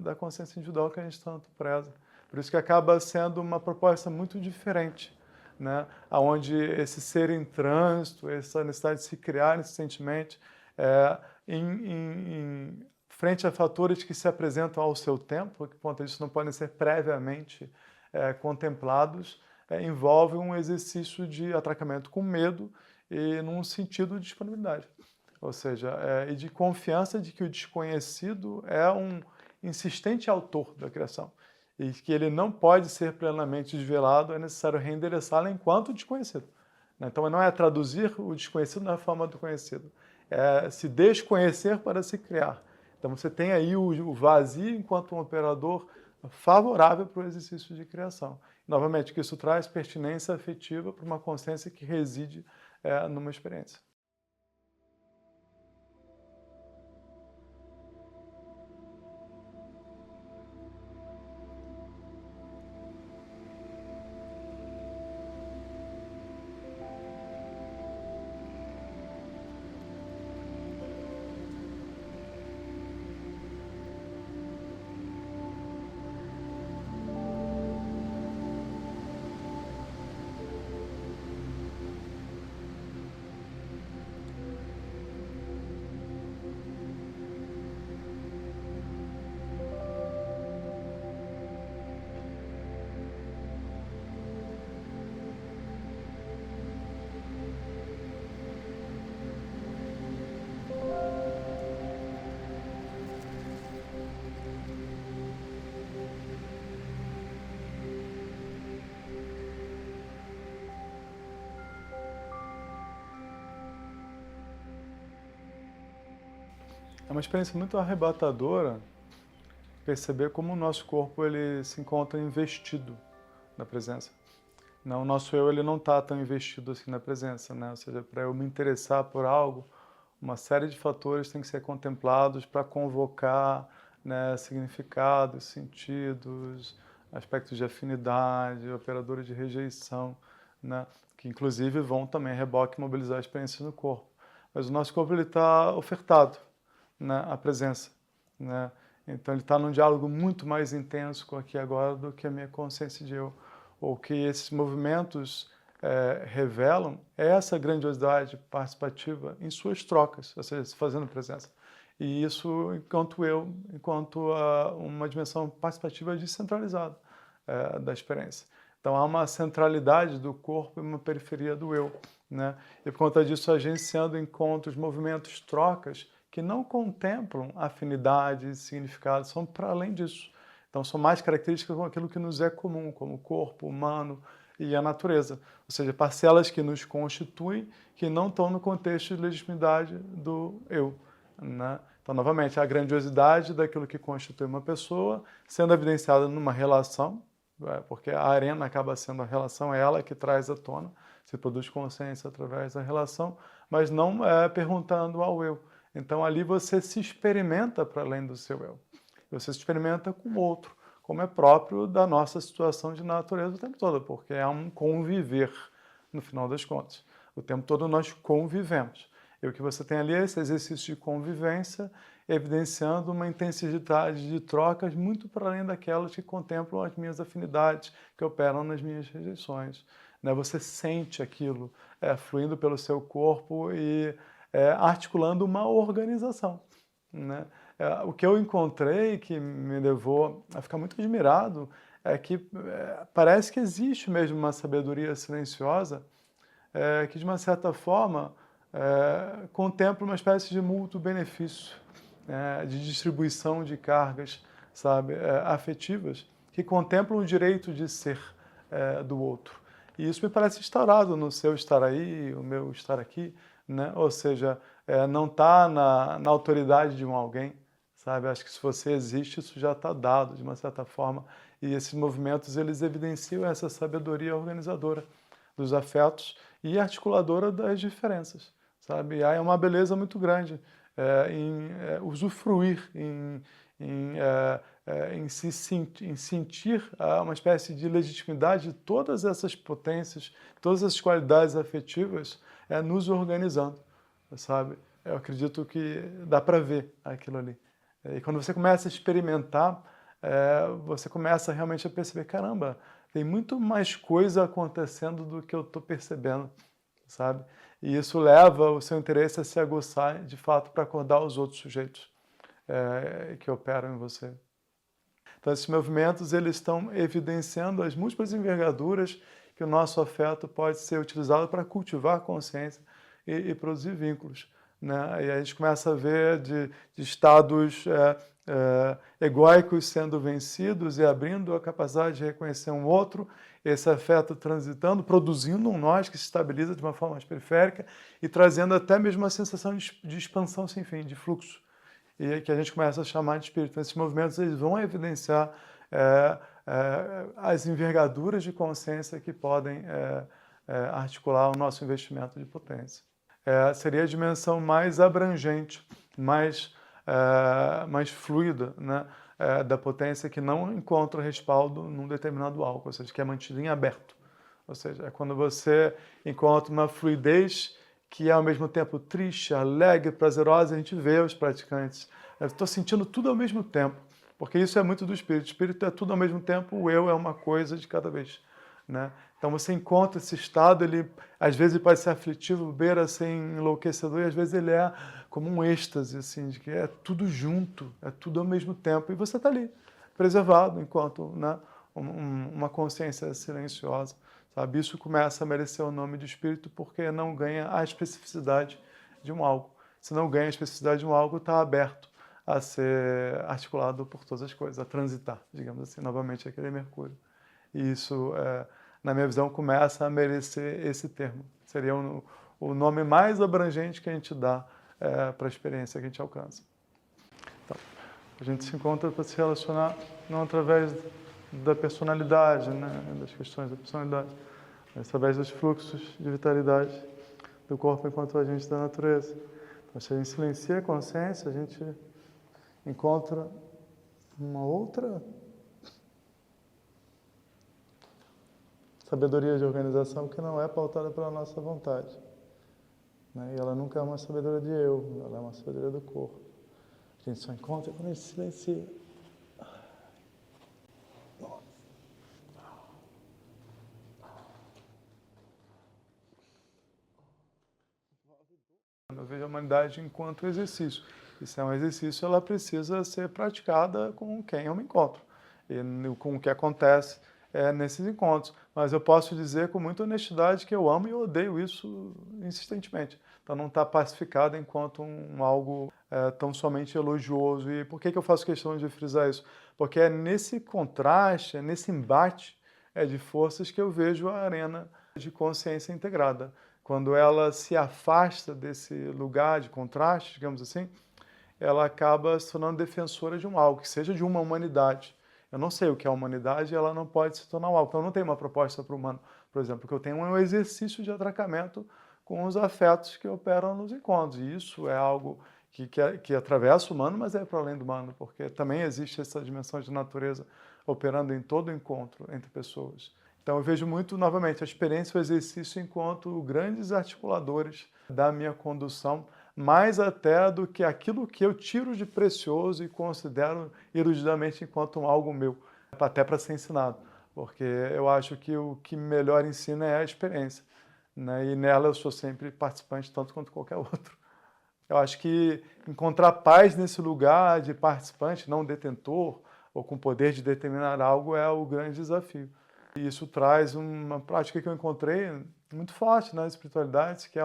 [SPEAKER 1] da consciência individual que a gente tanto preza. Por isso que acaba sendo uma proposta muito diferente, né? Onde esse ser em trânsito, essa necessidade de se criar incessantemente, frente a fatores que se apresentam ao seu tempo, que, por conta disso, não podem ser previamente contemplados, envolve um exercício de atracamento com medo e num sentido de disponibilidade. Ou seja, e de confiança de que o desconhecido é um insistente autor da criação e que ele não pode ser plenamente desvelado, é necessário reendereçá-lo enquanto desconhecido. Então, não é traduzir o desconhecido na forma do conhecido, é se desconhecer para se criar. Então, você tem aí o vazio enquanto um operador favorável para o exercício de criação. Novamente, que isso traz pertinência afetiva para uma consciência que reside numa experiência. É uma experiência muito arrebatadora perceber como o nosso corpo ele se encontra investido na presença. Não, o nosso eu ele não está tão investido assim na presença, né? Ou seja, para eu me interessar por algo, uma série de fatores tem que ser contemplados para convocar, né, significados, sentidos, aspectos de afinidade, operadores de rejeição, né, que inclusive vão também a reboque mobilizar a experiência no corpo. Mas o nosso corpo ele está ofertado, né, a presença, né? Então ele está num diálogo muito mais intenso com aqui e agora do que a minha consciência de eu. Ou que esses movimentos revelam essa grandiosidade participativa em suas trocas, ou seja, se fazendo presença. E isso enquanto eu, enquanto uma dimensão participativa descentralizada da experiência. Então há uma centralidade do corpo e uma periferia do eu, né? E por conta disso, agenciando encontros, movimentos, trocas, que não contemplam afinidades, significados, são para além disso. Então, são mais características com aquilo que nos é comum, como o corpo humano e a natureza. Ou seja, parcelas que nos constituem, que não estão no contexto de legitimidade do eu, né? Então, novamente, a grandiosidade daquilo que constitui uma pessoa, sendo evidenciada numa relação, porque a arena acaba sendo a relação, é ela que traz à tona, se produz consciência através da relação, mas não perguntando ao eu. Então ali você se experimenta para além do seu eu. Você se experimenta com o outro, como é próprio da nossa situação de natureza o tempo todo, porque é um conviver, no final das contas. O tempo todo nós convivemos. E o que você tem ali é esse exercício de convivência, evidenciando uma intensidade de trocas muito para além daquelas que contemplam as minhas afinidades, que operam nas minhas rejeições. Né? Você sente aquilo fluindo pelo seu corpo e articulando uma organização. Né? O que eu encontrei que me levou a ficar muito admirado é que parece que existe mesmo uma sabedoria silenciosa que, de uma certa forma, contempla uma espécie de mútuo benefício, de distribuição de cargas, sabe, afetivas, que contemplam o direito de ser do outro. E isso me parece instaurado no seu estar aí, o meu estar aqui, né? Ou seja, não está na autoridade de um alguém, sabe? Acho que se você existe, isso já está dado, de uma certa forma, e esses movimentos, eles evidenciam essa sabedoria organizadora dos afetos e articuladora das diferenças, sabe? E aí é uma beleza muito grande em usufruir, em sentir uma espécie de legitimidade de todas essas potências, todas essas qualidades afetivas nos organizando, sabe? Eu acredito que dá para ver aquilo ali. E quando você começa a experimentar, você começa realmente a perceber, caramba, tem muito mais coisa acontecendo do que eu estou percebendo, sabe? E isso leva o seu interesse a se aguçar, de fato, para acordar os outros sujeitos que operam em você. Então, esses movimentos, eles estão evidenciando as múltiplas envergaduras que o nosso afeto pode ser utilizado para cultivar a consciência e produzir vínculos. Né? E a gente começa a ver de estados egóicos sendo vencidos e abrindo a capacidade de reconhecer um outro, esse afeto transitando, produzindo um nós que se estabiliza de uma forma mais periférica e trazendo até mesmo uma sensação de expansão sem fim, de fluxo, e que a gente começa a chamar de espírito. Então, esses movimentos eles vão evidenciar as envergaduras de consciência que podem articular o nosso investimento de potência. Seria a dimensão mais abrangente, mais fluida, né, da potência que não encontra respaldo num determinado algo, ou seja, que é mantido em aberto. Ou seja, é quando você encontra uma fluidez que é ao mesmo tempo triste, alegre, prazerosa, a gente vê os praticantes. Eu estou sentindo tudo ao mesmo tempo, porque isso é muito do espírito. O espírito é tudo ao mesmo tempo, o eu é uma coisa de cada vez. Né? Então você encontra esse estado, ele às vezes pode ser aflitivo, beira ser enlouquecedor, e às vezes ele é como um êxtase, assim, de que é tudo junto, é tudo ao mesmo tempo, e você está ali, preservado, enquanto, né, uma consciência silenciosa. Sabe? Isso começa a merecer o nome de espírito porque não ganha a especificidade de um algo. Se não ganha a especificidade de um algo, está aberto a ser articulado por todas as coisas, a transitar, digamos assim, novamente aquele Mercúrio. E isso, na minha visão, começa a merecer esse termo. Seria o nome mais abrangente que a gente dá para a experiência que a gente alcança. Então, a gente se encontra para se relacionar não através da personalidade, né, das questões da personalidade, mas através dos fluxos de vitalidade do corpo enquanto agente da natureza. Então, se a gente silencia a consciência, a gente encontra uma outra sabedoria de organização que não é pautada pela nossa vontade. Né? E ela nunca é uma sabedoria de eu, ela é uma sabedoria do corpo. A gente só encontra quando a gente silencia. Eu vejo a humanidade enquanto exercício. E se é um exercício, ela precisa ser praticada com quem eu me encontro. E com o que acontece nesses encontros. Mas eu posso dizer com muita honestidade que eu amo e odeio isso insistentemente. Então não está pacificado enquanto algo tão somente elogioso. E por que eu faço questão de frisar isso? Porque é nesse contraste, é nesse embate de forças que eu vejo a arena de consciência integrada. Quando ela se afasta desse lugar de contraste, digamos assim, ela acaba se tornando defensora de um algo, que seja de uma humanidade. Eu não sei o que é a humanidade e ela não pode se tornar um algo. Então, eu não tenho uma proposta para o humano, por exemplo. O que eu tenho é um exercício de atracamento com os afetos que operam nos encontros. E isso é algo que atravessa o humano, mas é para além do humano, porque também existe essa dimensão de natureza operando em todo encontro entre pessoas. Então eu vejo muito, novamente, a experiência e o exercício enquanto grandes articuladores da minha condução, mais até do que aquilo que eu tiro de precioso e considero erudidamente enquanto algo meu, até para ser ensinado, porque eu acho que o que melhor ensina é a experiência, né? E nela eu sou sempre participante, tanto quanto qualquer outro. Eu acho que encontrar paz nesse lugar de participante, não detentor, ou com poder de determinar algo, é o grande desafio. E isso traz uma prática que eu encontrei muito forte nas espiritualidades, que é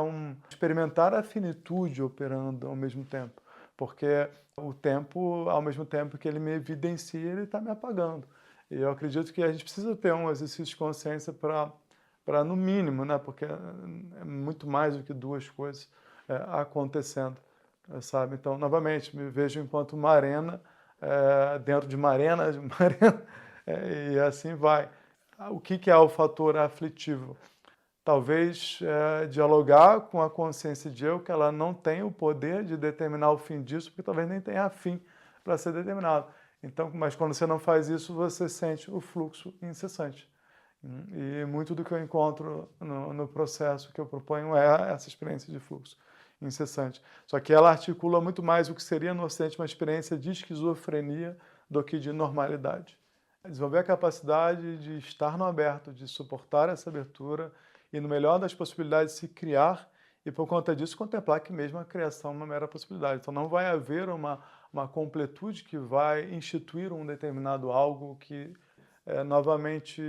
[SPEAKER 1] experimentar a finitude operando ao mesmo tempo. Porque o tempo, ao mesmo tempo que ele me evidencia, ele está me apagando. E eu acredito que a gente precisa ter um exercício de consciência para no mínimo, né? Porque é muito mais do que duas coisas acontecendo, sabe? Então, novamente, me vejo enquanto uma arena, dentro de uma arena, e assim vai. O que é o fator aflitivo? Talvez dialogar com a consciência de eu, que ela não tem o poder de determinar o fim disso, porque talvez nem tenha fim para ser determinado. Então, mas quando você não faz isso, você sente o fluxo incessante. E muito do que eu encontro no processo que eu proponho é essa experiência de fluxo incessante. Só que ela articula muito mais o que seria no Ocidente uma experiência de esquizofrenia do que de normalidade. Desenvolver a capacidade de estar no aberto, de suportar essa abertura e, no melhor das possibilidades, se criar e, por conta disso, contemplar que mesmo a criação é uma mera possibilidade. Então, não vai haver uma completude que vai instituir um determinado algo que, novamente,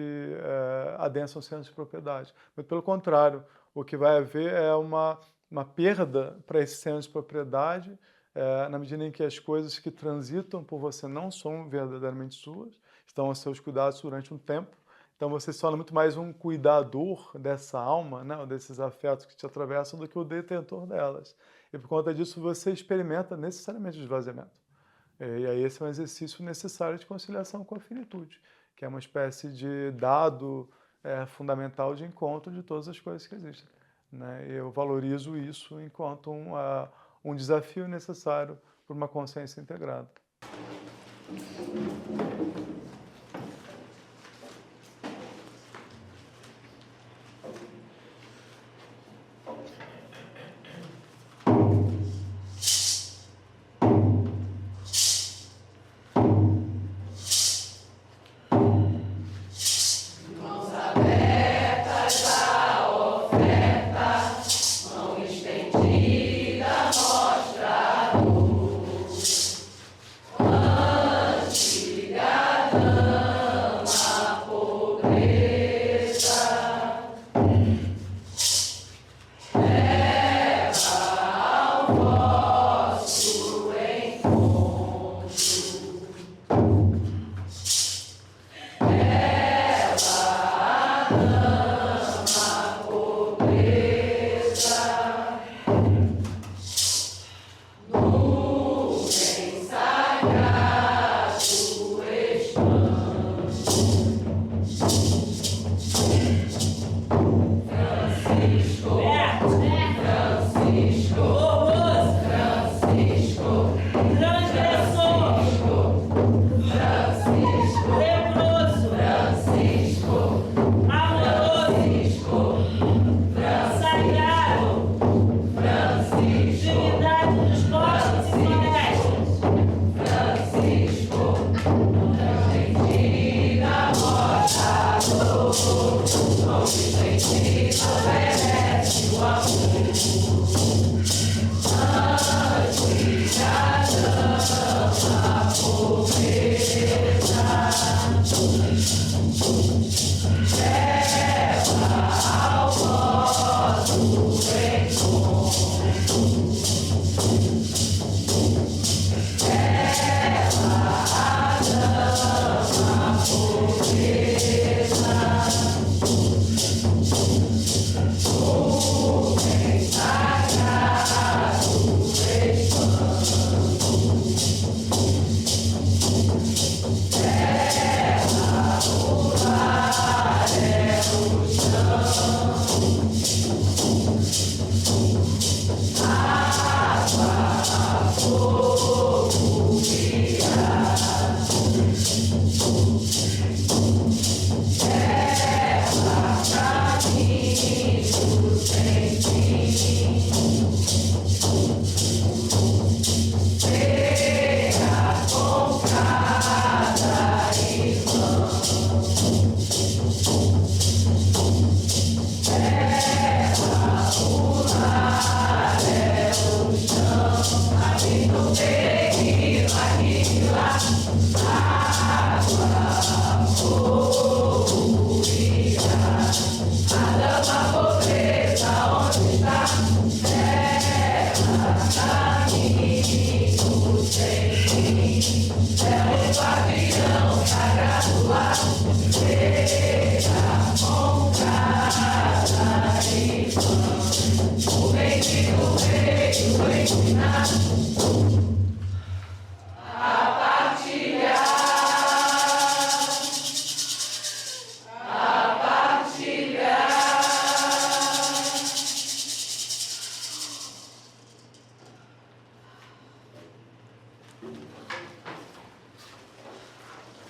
[SPEAKER 1] adensa um senso de propriedade. Muito pelo contrário, o que vai haver é uma perda para esse senso de propriedade, na medida em que as coisas que transitam por você não são verdadeiramente suas, estão aos seus cuidados durante um tempo. Então você se torna muito mais um cuidador dessa alma, né, ou desses afetos que te atravessam, do que o detentor delas. E por conta disso você experimenta necessariamente o esvaziamento. E aí esse é um exercício necessário de conciliação com a finitude, que é uma espécie de dado fundamental de encontro de todas as coisas que existem, né? Eu valorizo isso enquanto um desafio necessário para uma consciência integrada.
[SPEAKER 4] Mostra a luz, antes ligada.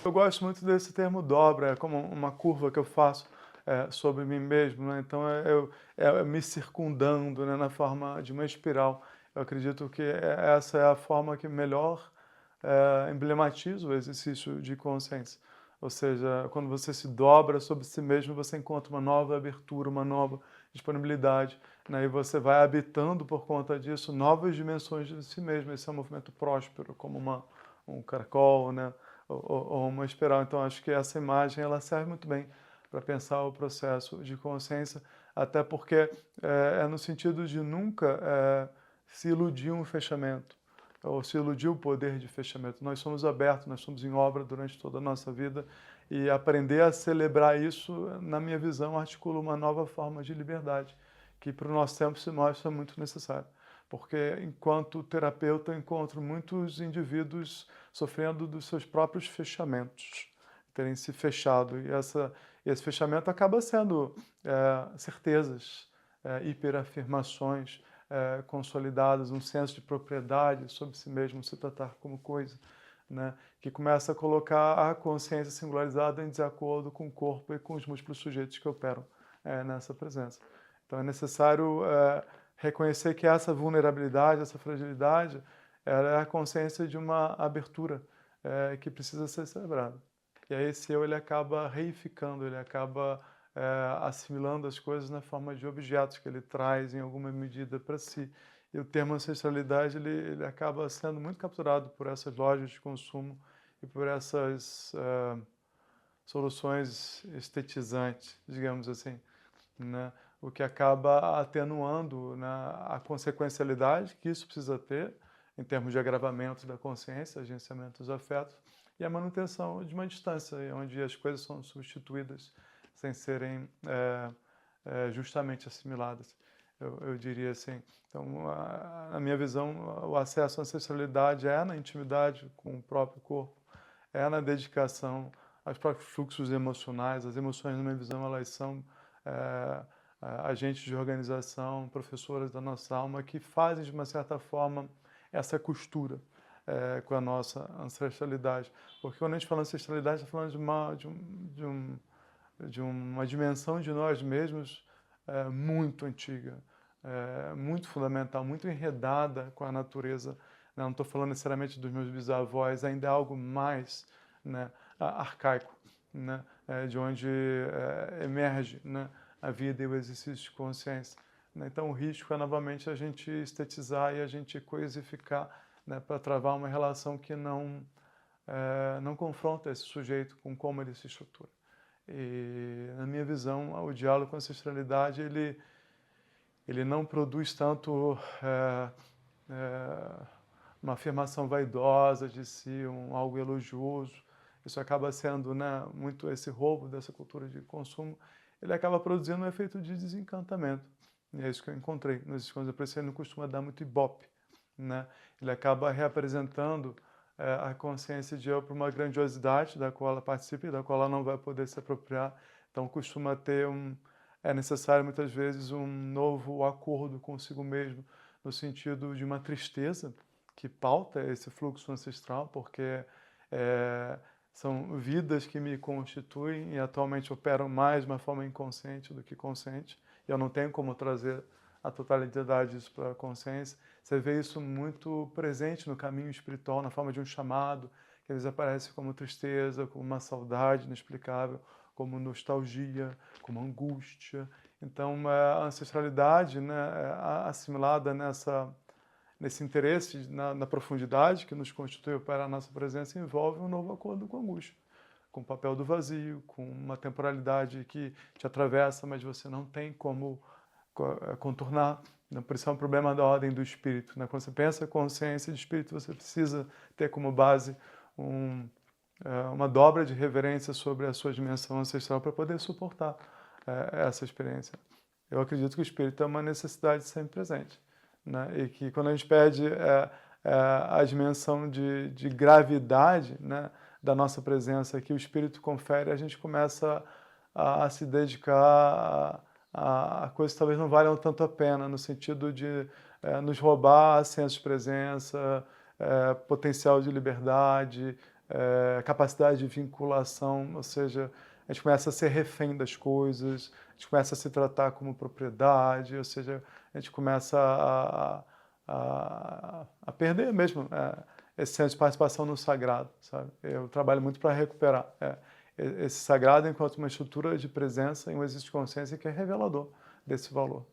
[SPEAKER 1] Eu gosto muito desse termo dobra, é como uma curva que eu faço sobre mim mesmo, né? Então é me circundando, né, na forma de uma espiral. Eu acredito que essa é a forma que melhor emblematiza o exercício de consciência. Ou seja, quando você se dobra sobre si mesmo, você encontra uma nova abertura, uma nova disponibilidade, né? E você vai habitando por conta disso novas dimensões de si mesmo. Esse é um movimento próspero, como um caracol, né? Ou uma espiral. Então, acho que essa imagem ela serve muito bem para pensar o processo de consciência, até porque é no sentido de nunca se iludir um fechamento, ou se iludir o poder de fechamento. Nós somos abertos, nós somos em obra durante toda a nossa vida, e aprender a celebrar isso, na minha visão, articula uma nova forma de liberdade, que para o nosso tempo se mostra muito necessário. Porque, enquanto terapeuta, eu encontro muitos indivíduos sofrendo dos seus próprios fechamentos, terem se fechado. E esse fechamento acaba sendo certezas, hiperafirmações consolidadas, um senso de propriedade sobre si mesmo, se tratar como coisa, né? Que começa a colocar a consciência singularizada em desacordo com o corpo e com os múltiplos sujeitos que operam nessa presença. Então é necessário reconhecer que essa vulnerabilidade, essa fragilidade, ela é a consciência de uma abertura que precisa ser celebrada. E aí esse eu ele acaba reificando, ele acaba assimilando as coisas na forma de objetos que ele traz em alguma medida para si. E o termo ancestralidade ele acaba sendo muito capturado por essas lojas de consumo e por essas soluções estetizantes, digamos assim, né? O que acaba atenuando, né, a consequencialidade que isso precisa ter em termos de agravamento da consciência, agenciamento dos afetos e a manutenção de uma distância, onde as coisas são substituídas sem serem justamente assimiladas, eu diria assim. Então, na minha visão, o acesso à ancestralidade é na intimidade com o próprio corpo, é na dedicação aos próprios fluxos emocionais. As emoções, na minha visão, elas são agentes de organização, professoras da nossa alma, que fazem, de uma certa forma, essa costura com a nossa ancestralidade. Porque quando a gente fala ancestralidade, está falando de uma dimensão de nós mesmos muito antiga, muito fundamental, muito enredada com a natureza. Não estou falando necessariamente dos meus bisavós, ainda é algo mais, né, arcaico, né, de onde emerge, né, a vida e o exercício de consciência. Então, o risco é, novamente, a gente estetizar e a gente coisificar, né, para travar uma relação que não confronta esse sujeito com como ele se estrutura. E, na minha visão, o diálogo com a ancestralidade, ele não produz tanto uma afirmação vaidosa de si, algo elogioso. Isso acaba sendo, né, muito esse roubo dessa cultura de consumo. Ele acaba produzindo um efeito de desencantamento. E é isso que eu encontrei. Nesses quando eu não costuma dar muito ibope, né? Ele acaba reapresentando a consciência de eu para uma grandiosidade da qual ela participa e da qual ela não vai poder se apropriar. Então, costuma ter é necessário, muitas vezes, um novo acordo consigo mesmo, no sentido de uma tristeza que pauta esse fluxo ancestral, porque são vidas que me constituem e atualmente operam mais de uma forma inconsciente do que consciente. E eu não tenho como trazer a totalidade disso para a consciência. Você vê isso muito presente no caminho espiritual, na forma de um chamado, que às vezes aparece como tristeza, como uma saudade inexplicável, como nostalgia, como angústia. Então, a ancestralidade, né, assimilada nesse interesse na profundidade que nos constitui para a nossa presença, envolve um novo acordo com a angústia, com o papel do vazio, com uma temporalidade que te atravessa, mas você não tem como contornar. Por isso é um problema da ordem do espírito. Quando você pensa consciência de espírito, você precisa ter como base uma dobra de reverência sobre a sua dimensão ancestral para poder suportar essa experiência. Eu acredito que o espírito é uma necessidade sempre presente, né? E que quando a gente perde a dimensão de gravidade, né, da nossa presença que o espírito confere, a gente começa a se dedicar a coisas que talvez não valham tanto a pena, no sentido de nos roubar senso de presença, potencial de liberdade, capacidade de vinculação, ou seja, a gente começa a ser refém das coisas, a gente começa a se tratar como propriedade, ou seja, a gente começa a perder mesmo esse senso de participação no sagrado, sabe? Eu trabalho muito para recuperar esse sagrado enquanto uma estrutura de presença e um exercício de consciência que é revelador desse valor.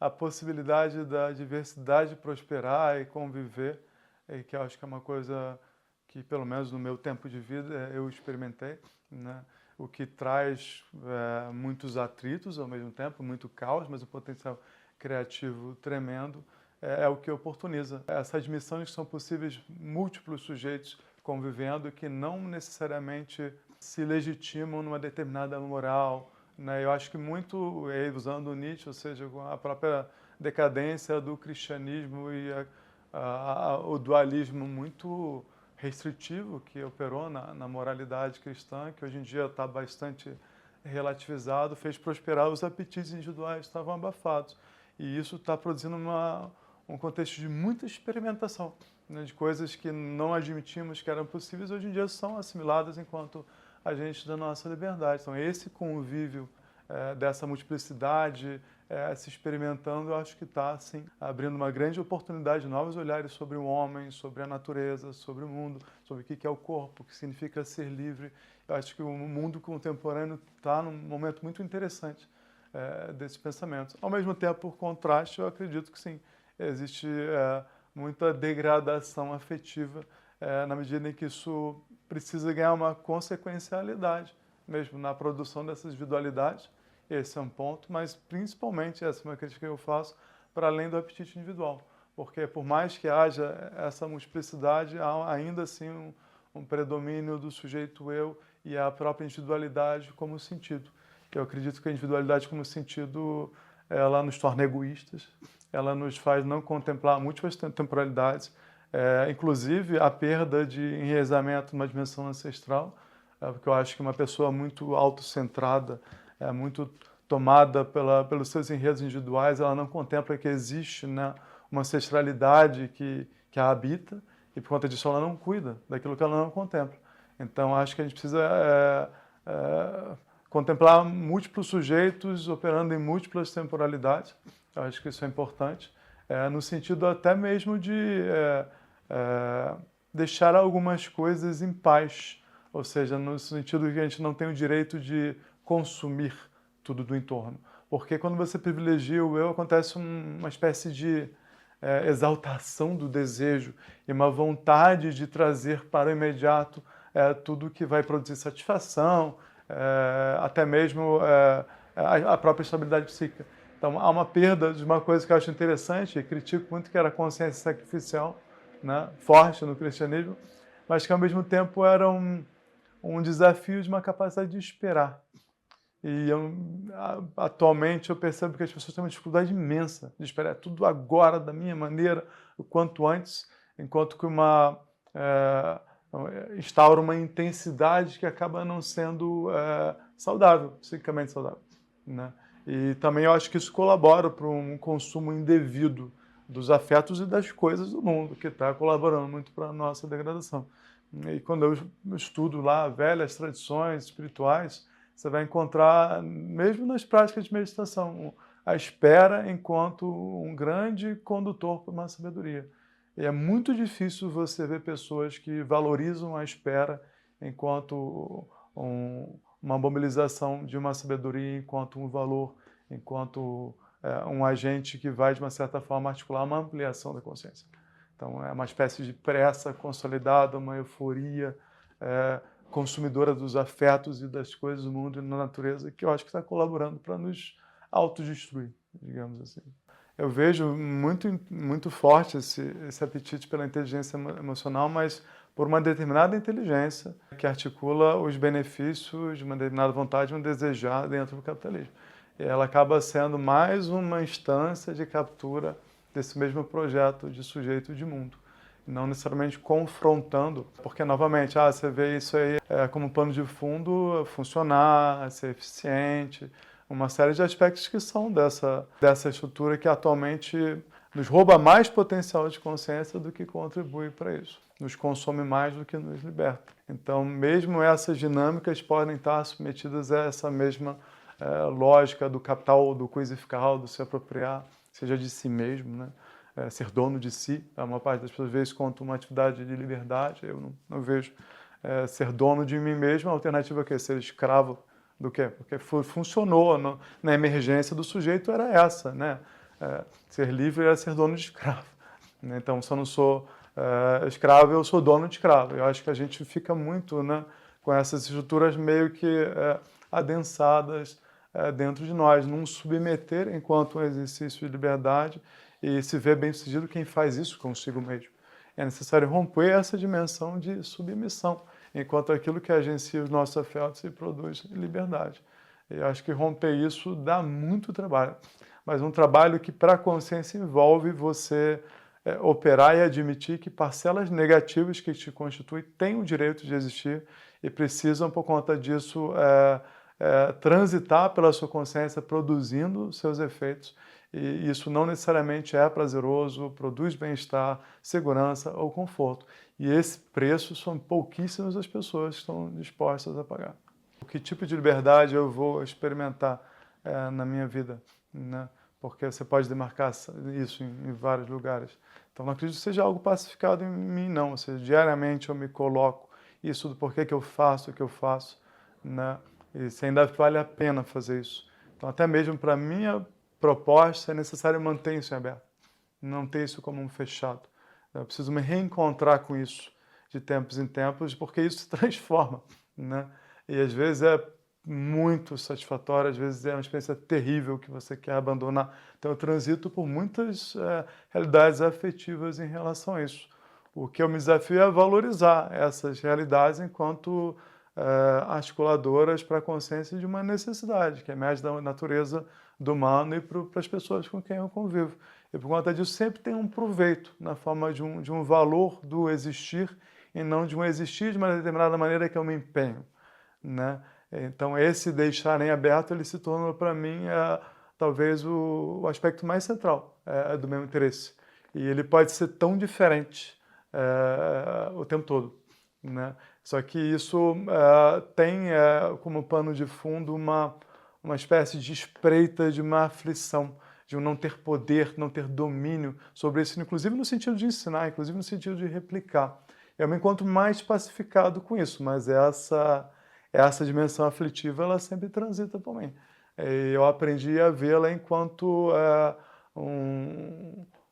[SPEAKER 1] A possibilidade da diversidade prosperar e conviver, que eu acho que é uma coisa que, pelo menos no meu tempo de vida, eu experimentei, né? O que traz muitos atritos ao mesmo tempo, muito caos, mas um potencial criativo tremendo, é o que oportuniza essa admissão de que são possíveis múltiplos sujeitos convivendo e que não necessariamente se legitimam numa determinada moral, né? Eu acho que muito, usando o Nietzsche, ou seja, a própria decadência do cristianismo e o dualismo muito restritivo que operou na moralidade cristã, que hoje em dia está bastante relativizado, fez prosperar os apetites individuais que estavam abafados. E isso está produzindo um contexto de muita experimentação, né, de coisas que não admitimos que eram possíveis, hoje em dia são assimiladas enquanto agentes da nossa liberdade. Então, esse convívio dessa multiplicidade, se experimentando, eu acho que está, sim, abrindo uma grande oportunidade de novos olhares sobre o homem, sobre a natureza, sobre o mundo, sobre o que é o corpo, o que significa ser livre. Eu acho que o mundo contemporâneo está num momento muito interessante desses pensamentos. Ao mesmo tempo, por contraste, eu acredito que sim, existe muita degradação afetiva na medida em que isso precisa ganhar uma consequencialidade mesmo na produção dessas individualidades. Esse é um ponto, mas principalmente essa é uma crítica que eu faço para além do apetite individual, porque por mais que haja essa multiplicidade, há ainda assim um predomínio do sujeito eu e a própria individualidade como sentido. Eu acredito que a individualidade como sentido, ela nos torna egoístas, ela nos faz não contemplar múltiplas temporalidades, inclusive a perda de enraizamento numa dimensão ancestral, porque eu acho que uma pessoa muito autocentrada, muito tomada pelos seus enredos individuais, ela não contempla que existe, né, uma ancestralidade que a habita, e por conta disso ela não cuida daquilo que ela não contempla. Então acho que a gente precisa contemplar múltiplos sujeitos operando em múltiplas temporalidades. Eu acho que isso é importante, no sentido até mesmo de deixar algumas coisas em paz, ou seja, no sentido de que a gente não tem o direito de consumir tudo do entorno. Porque quando você privilegia o eu, acontece uma espécie de exaltação do desejo e uma vontade de trazer para o imediato tudo que vai produzir satisfação, até mesmo a própria estabilidade psíquica. Então, há uma perda de uma coisa que eu acho interessante, e critico muito, que era a consciência sacrificial, né, forte no cristianismo, mas que ao mesmo tempo era um desafio de uma capacidade de esperar. E atualmente eu percebo que as pessoas têm uma dificuldade imensa de esperar tudo agora, da minha maneira, o quanto antes, enquanto que instaura uma intensidade que acaba não sendo saudável, psicicamente saudável, né? E também eu acho que isso colabora para um consumo indevido dos afetos e das coisas do mundo, que está colaborando muito para a nossa degradação. E quando eu estudo lá velhas tradições espirituais, você vai encontrar, mesmo nas práticas de meditação, a espera enquanto um grande condutor para uma sabedoria. E é muito difícil você ver pessoas que valorizam a espera enquanto uma mobilização de uma sabedoria, enquanto um valor, enquanto um agente que vai, de uma certa forma, articular uma ampliação da consciência. Então, é uma espécie de pressa consolidada, uma euforia consumidora dos afetos e das coisas do mundo e da natureza, que eu acho que está colaborando para nos autodestruir, digamos assim. Eu vejo muito forte esse apetite pela inteligência emocional, mas por uma determinada inteligência que articula os benefícios de uma determinada vontade, um desejar dentro do capitalismo. E ela acaba sendo mais uma instância de captura desse mesmo projeto de sujeito de mundo, não necessariamente confrontando, porque, novamente, você vê isso aí como plano de fundo funcionar, ser eficiente, uma série de aspectos que são dessa estrutura que atualmente nos rouba mais potencial de consciência do que contribui para isso, nos consome mais do que nos liberta. Então, mesmo essas dinâmicas podem estar submetidas a essa mesma lógica do capital, do coisificar, do se apropriar, seja de si mesmo, né? Ser dono de si. A maior parte das pessoas vê isso como uma atividade de liberdade. Eu não vejo ser dono de mim mesmo. A alternativa é ser escravo do quê? Porque funcionou na emergência do sujeito, era essa, né? Ser livre era ser dono de escravo. Então, se eu não sou escravo, eu sou dono de escravo. Eu acho que a gente fica muito, né, com essas estruturas meio que adensadas dentro de nós, num submeter enquanto um exercício de liberdade, e se vê bem-sucedido quem faz isso consigo mesmo. É necessário romper essa dimensão de submissão, enquanto aquilo que agencia os nossos afetos e produz liberdade. Eu acho que romper isso dá muito trabalho, mas um trabalho que para a consciência envolve você operar e admitir que parcelas negativas que te constituem têm o direito de existir e precisam, por conta disso, transitar pela sua consciência produzindo seus efeitos, E isso não necessariamente é prazeroso, produz bem-estar, segurança ou conforto. E esse preço são pouquíssimas as pessoas que estão dispostas a pagar. Que tipo de liberdade eu vou experimentar na minha vida, né? Porque você pode demarcar isso em vários lugares. Então, não acredito que seja algo pacificado em mim, não. Ou seja, diariamente eu me coloco isso do porquê que eu faço o que eu faço, né? E se ainda vale a pena fazer isso. Então, até mesmo para minha proposta, é necessário manter isso em aberto, não ter isso como um fechado. Eu preciso me reencontrar com isso de tempos em tempos, porque isso se transforma, né? E às vezes é muito satisfatório, às vezes é uma experiência terrível que você quer abandonar. Então eu transito por muitas realidades afetivas em relação a isso. O que eu me desafio é valorizar essas realidades enquanto articuladoras para a consciência de uma necessidade, que emerge da natureza do humano e para as pessoas com quem eu convivo. E por conta disso sempre tem um proveito na forma de um valor do existir e não de um existir de uma determinada maneira que eu me empenho, né? Então esse deixar em aberto ele se tornou para mim talvez o aspecto mais central do meu interesse. E ele pode ser tão diferente o tempo todo, né? Só que isso tem como pano de fundo uma espécie de espreita de uma aflição, de um não ter poder, não ter domínio sobre isso, inclusive no sentido de ensinar, inclusive no sentido de replicar. Eu me encontro mais pacificado com isso, mas essa dimensão aflitiva ela sempre transita por mim. Eu aprendi a vê-la enquanto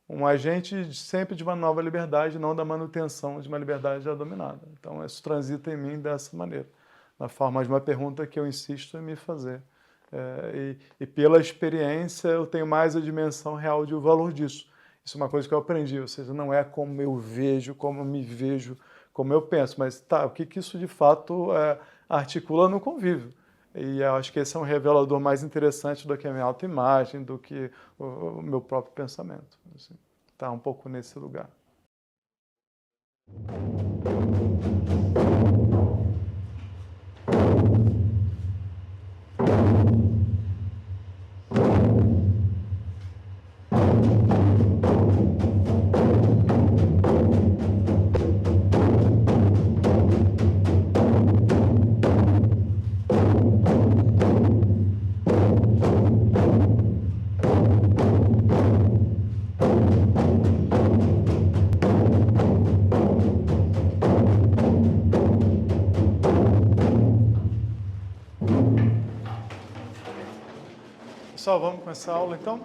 [SPEAKER 1] um agente sempre de uma nova liberdade, não da manutenção de uma liberdade já dominada. Então, isso transita em mim dessa maneira, na forma de uma pergunta que eu insisto em me fazer. E pela experiência, eu tenho mais a dimensão real de o valor disso. Isso é uma coisa que eu aprendi, ou seja, não é como eu vejo, como eu me vejo, como eu penso, mas o que isso de fato articula no convívio. E eu acho que esse é um revelador mais interessante do que a minha autoimagem, do que o meu próprio pensamento. Assim. Tá um pouco nesse lugar. Pessoal, vamos começar a aula então?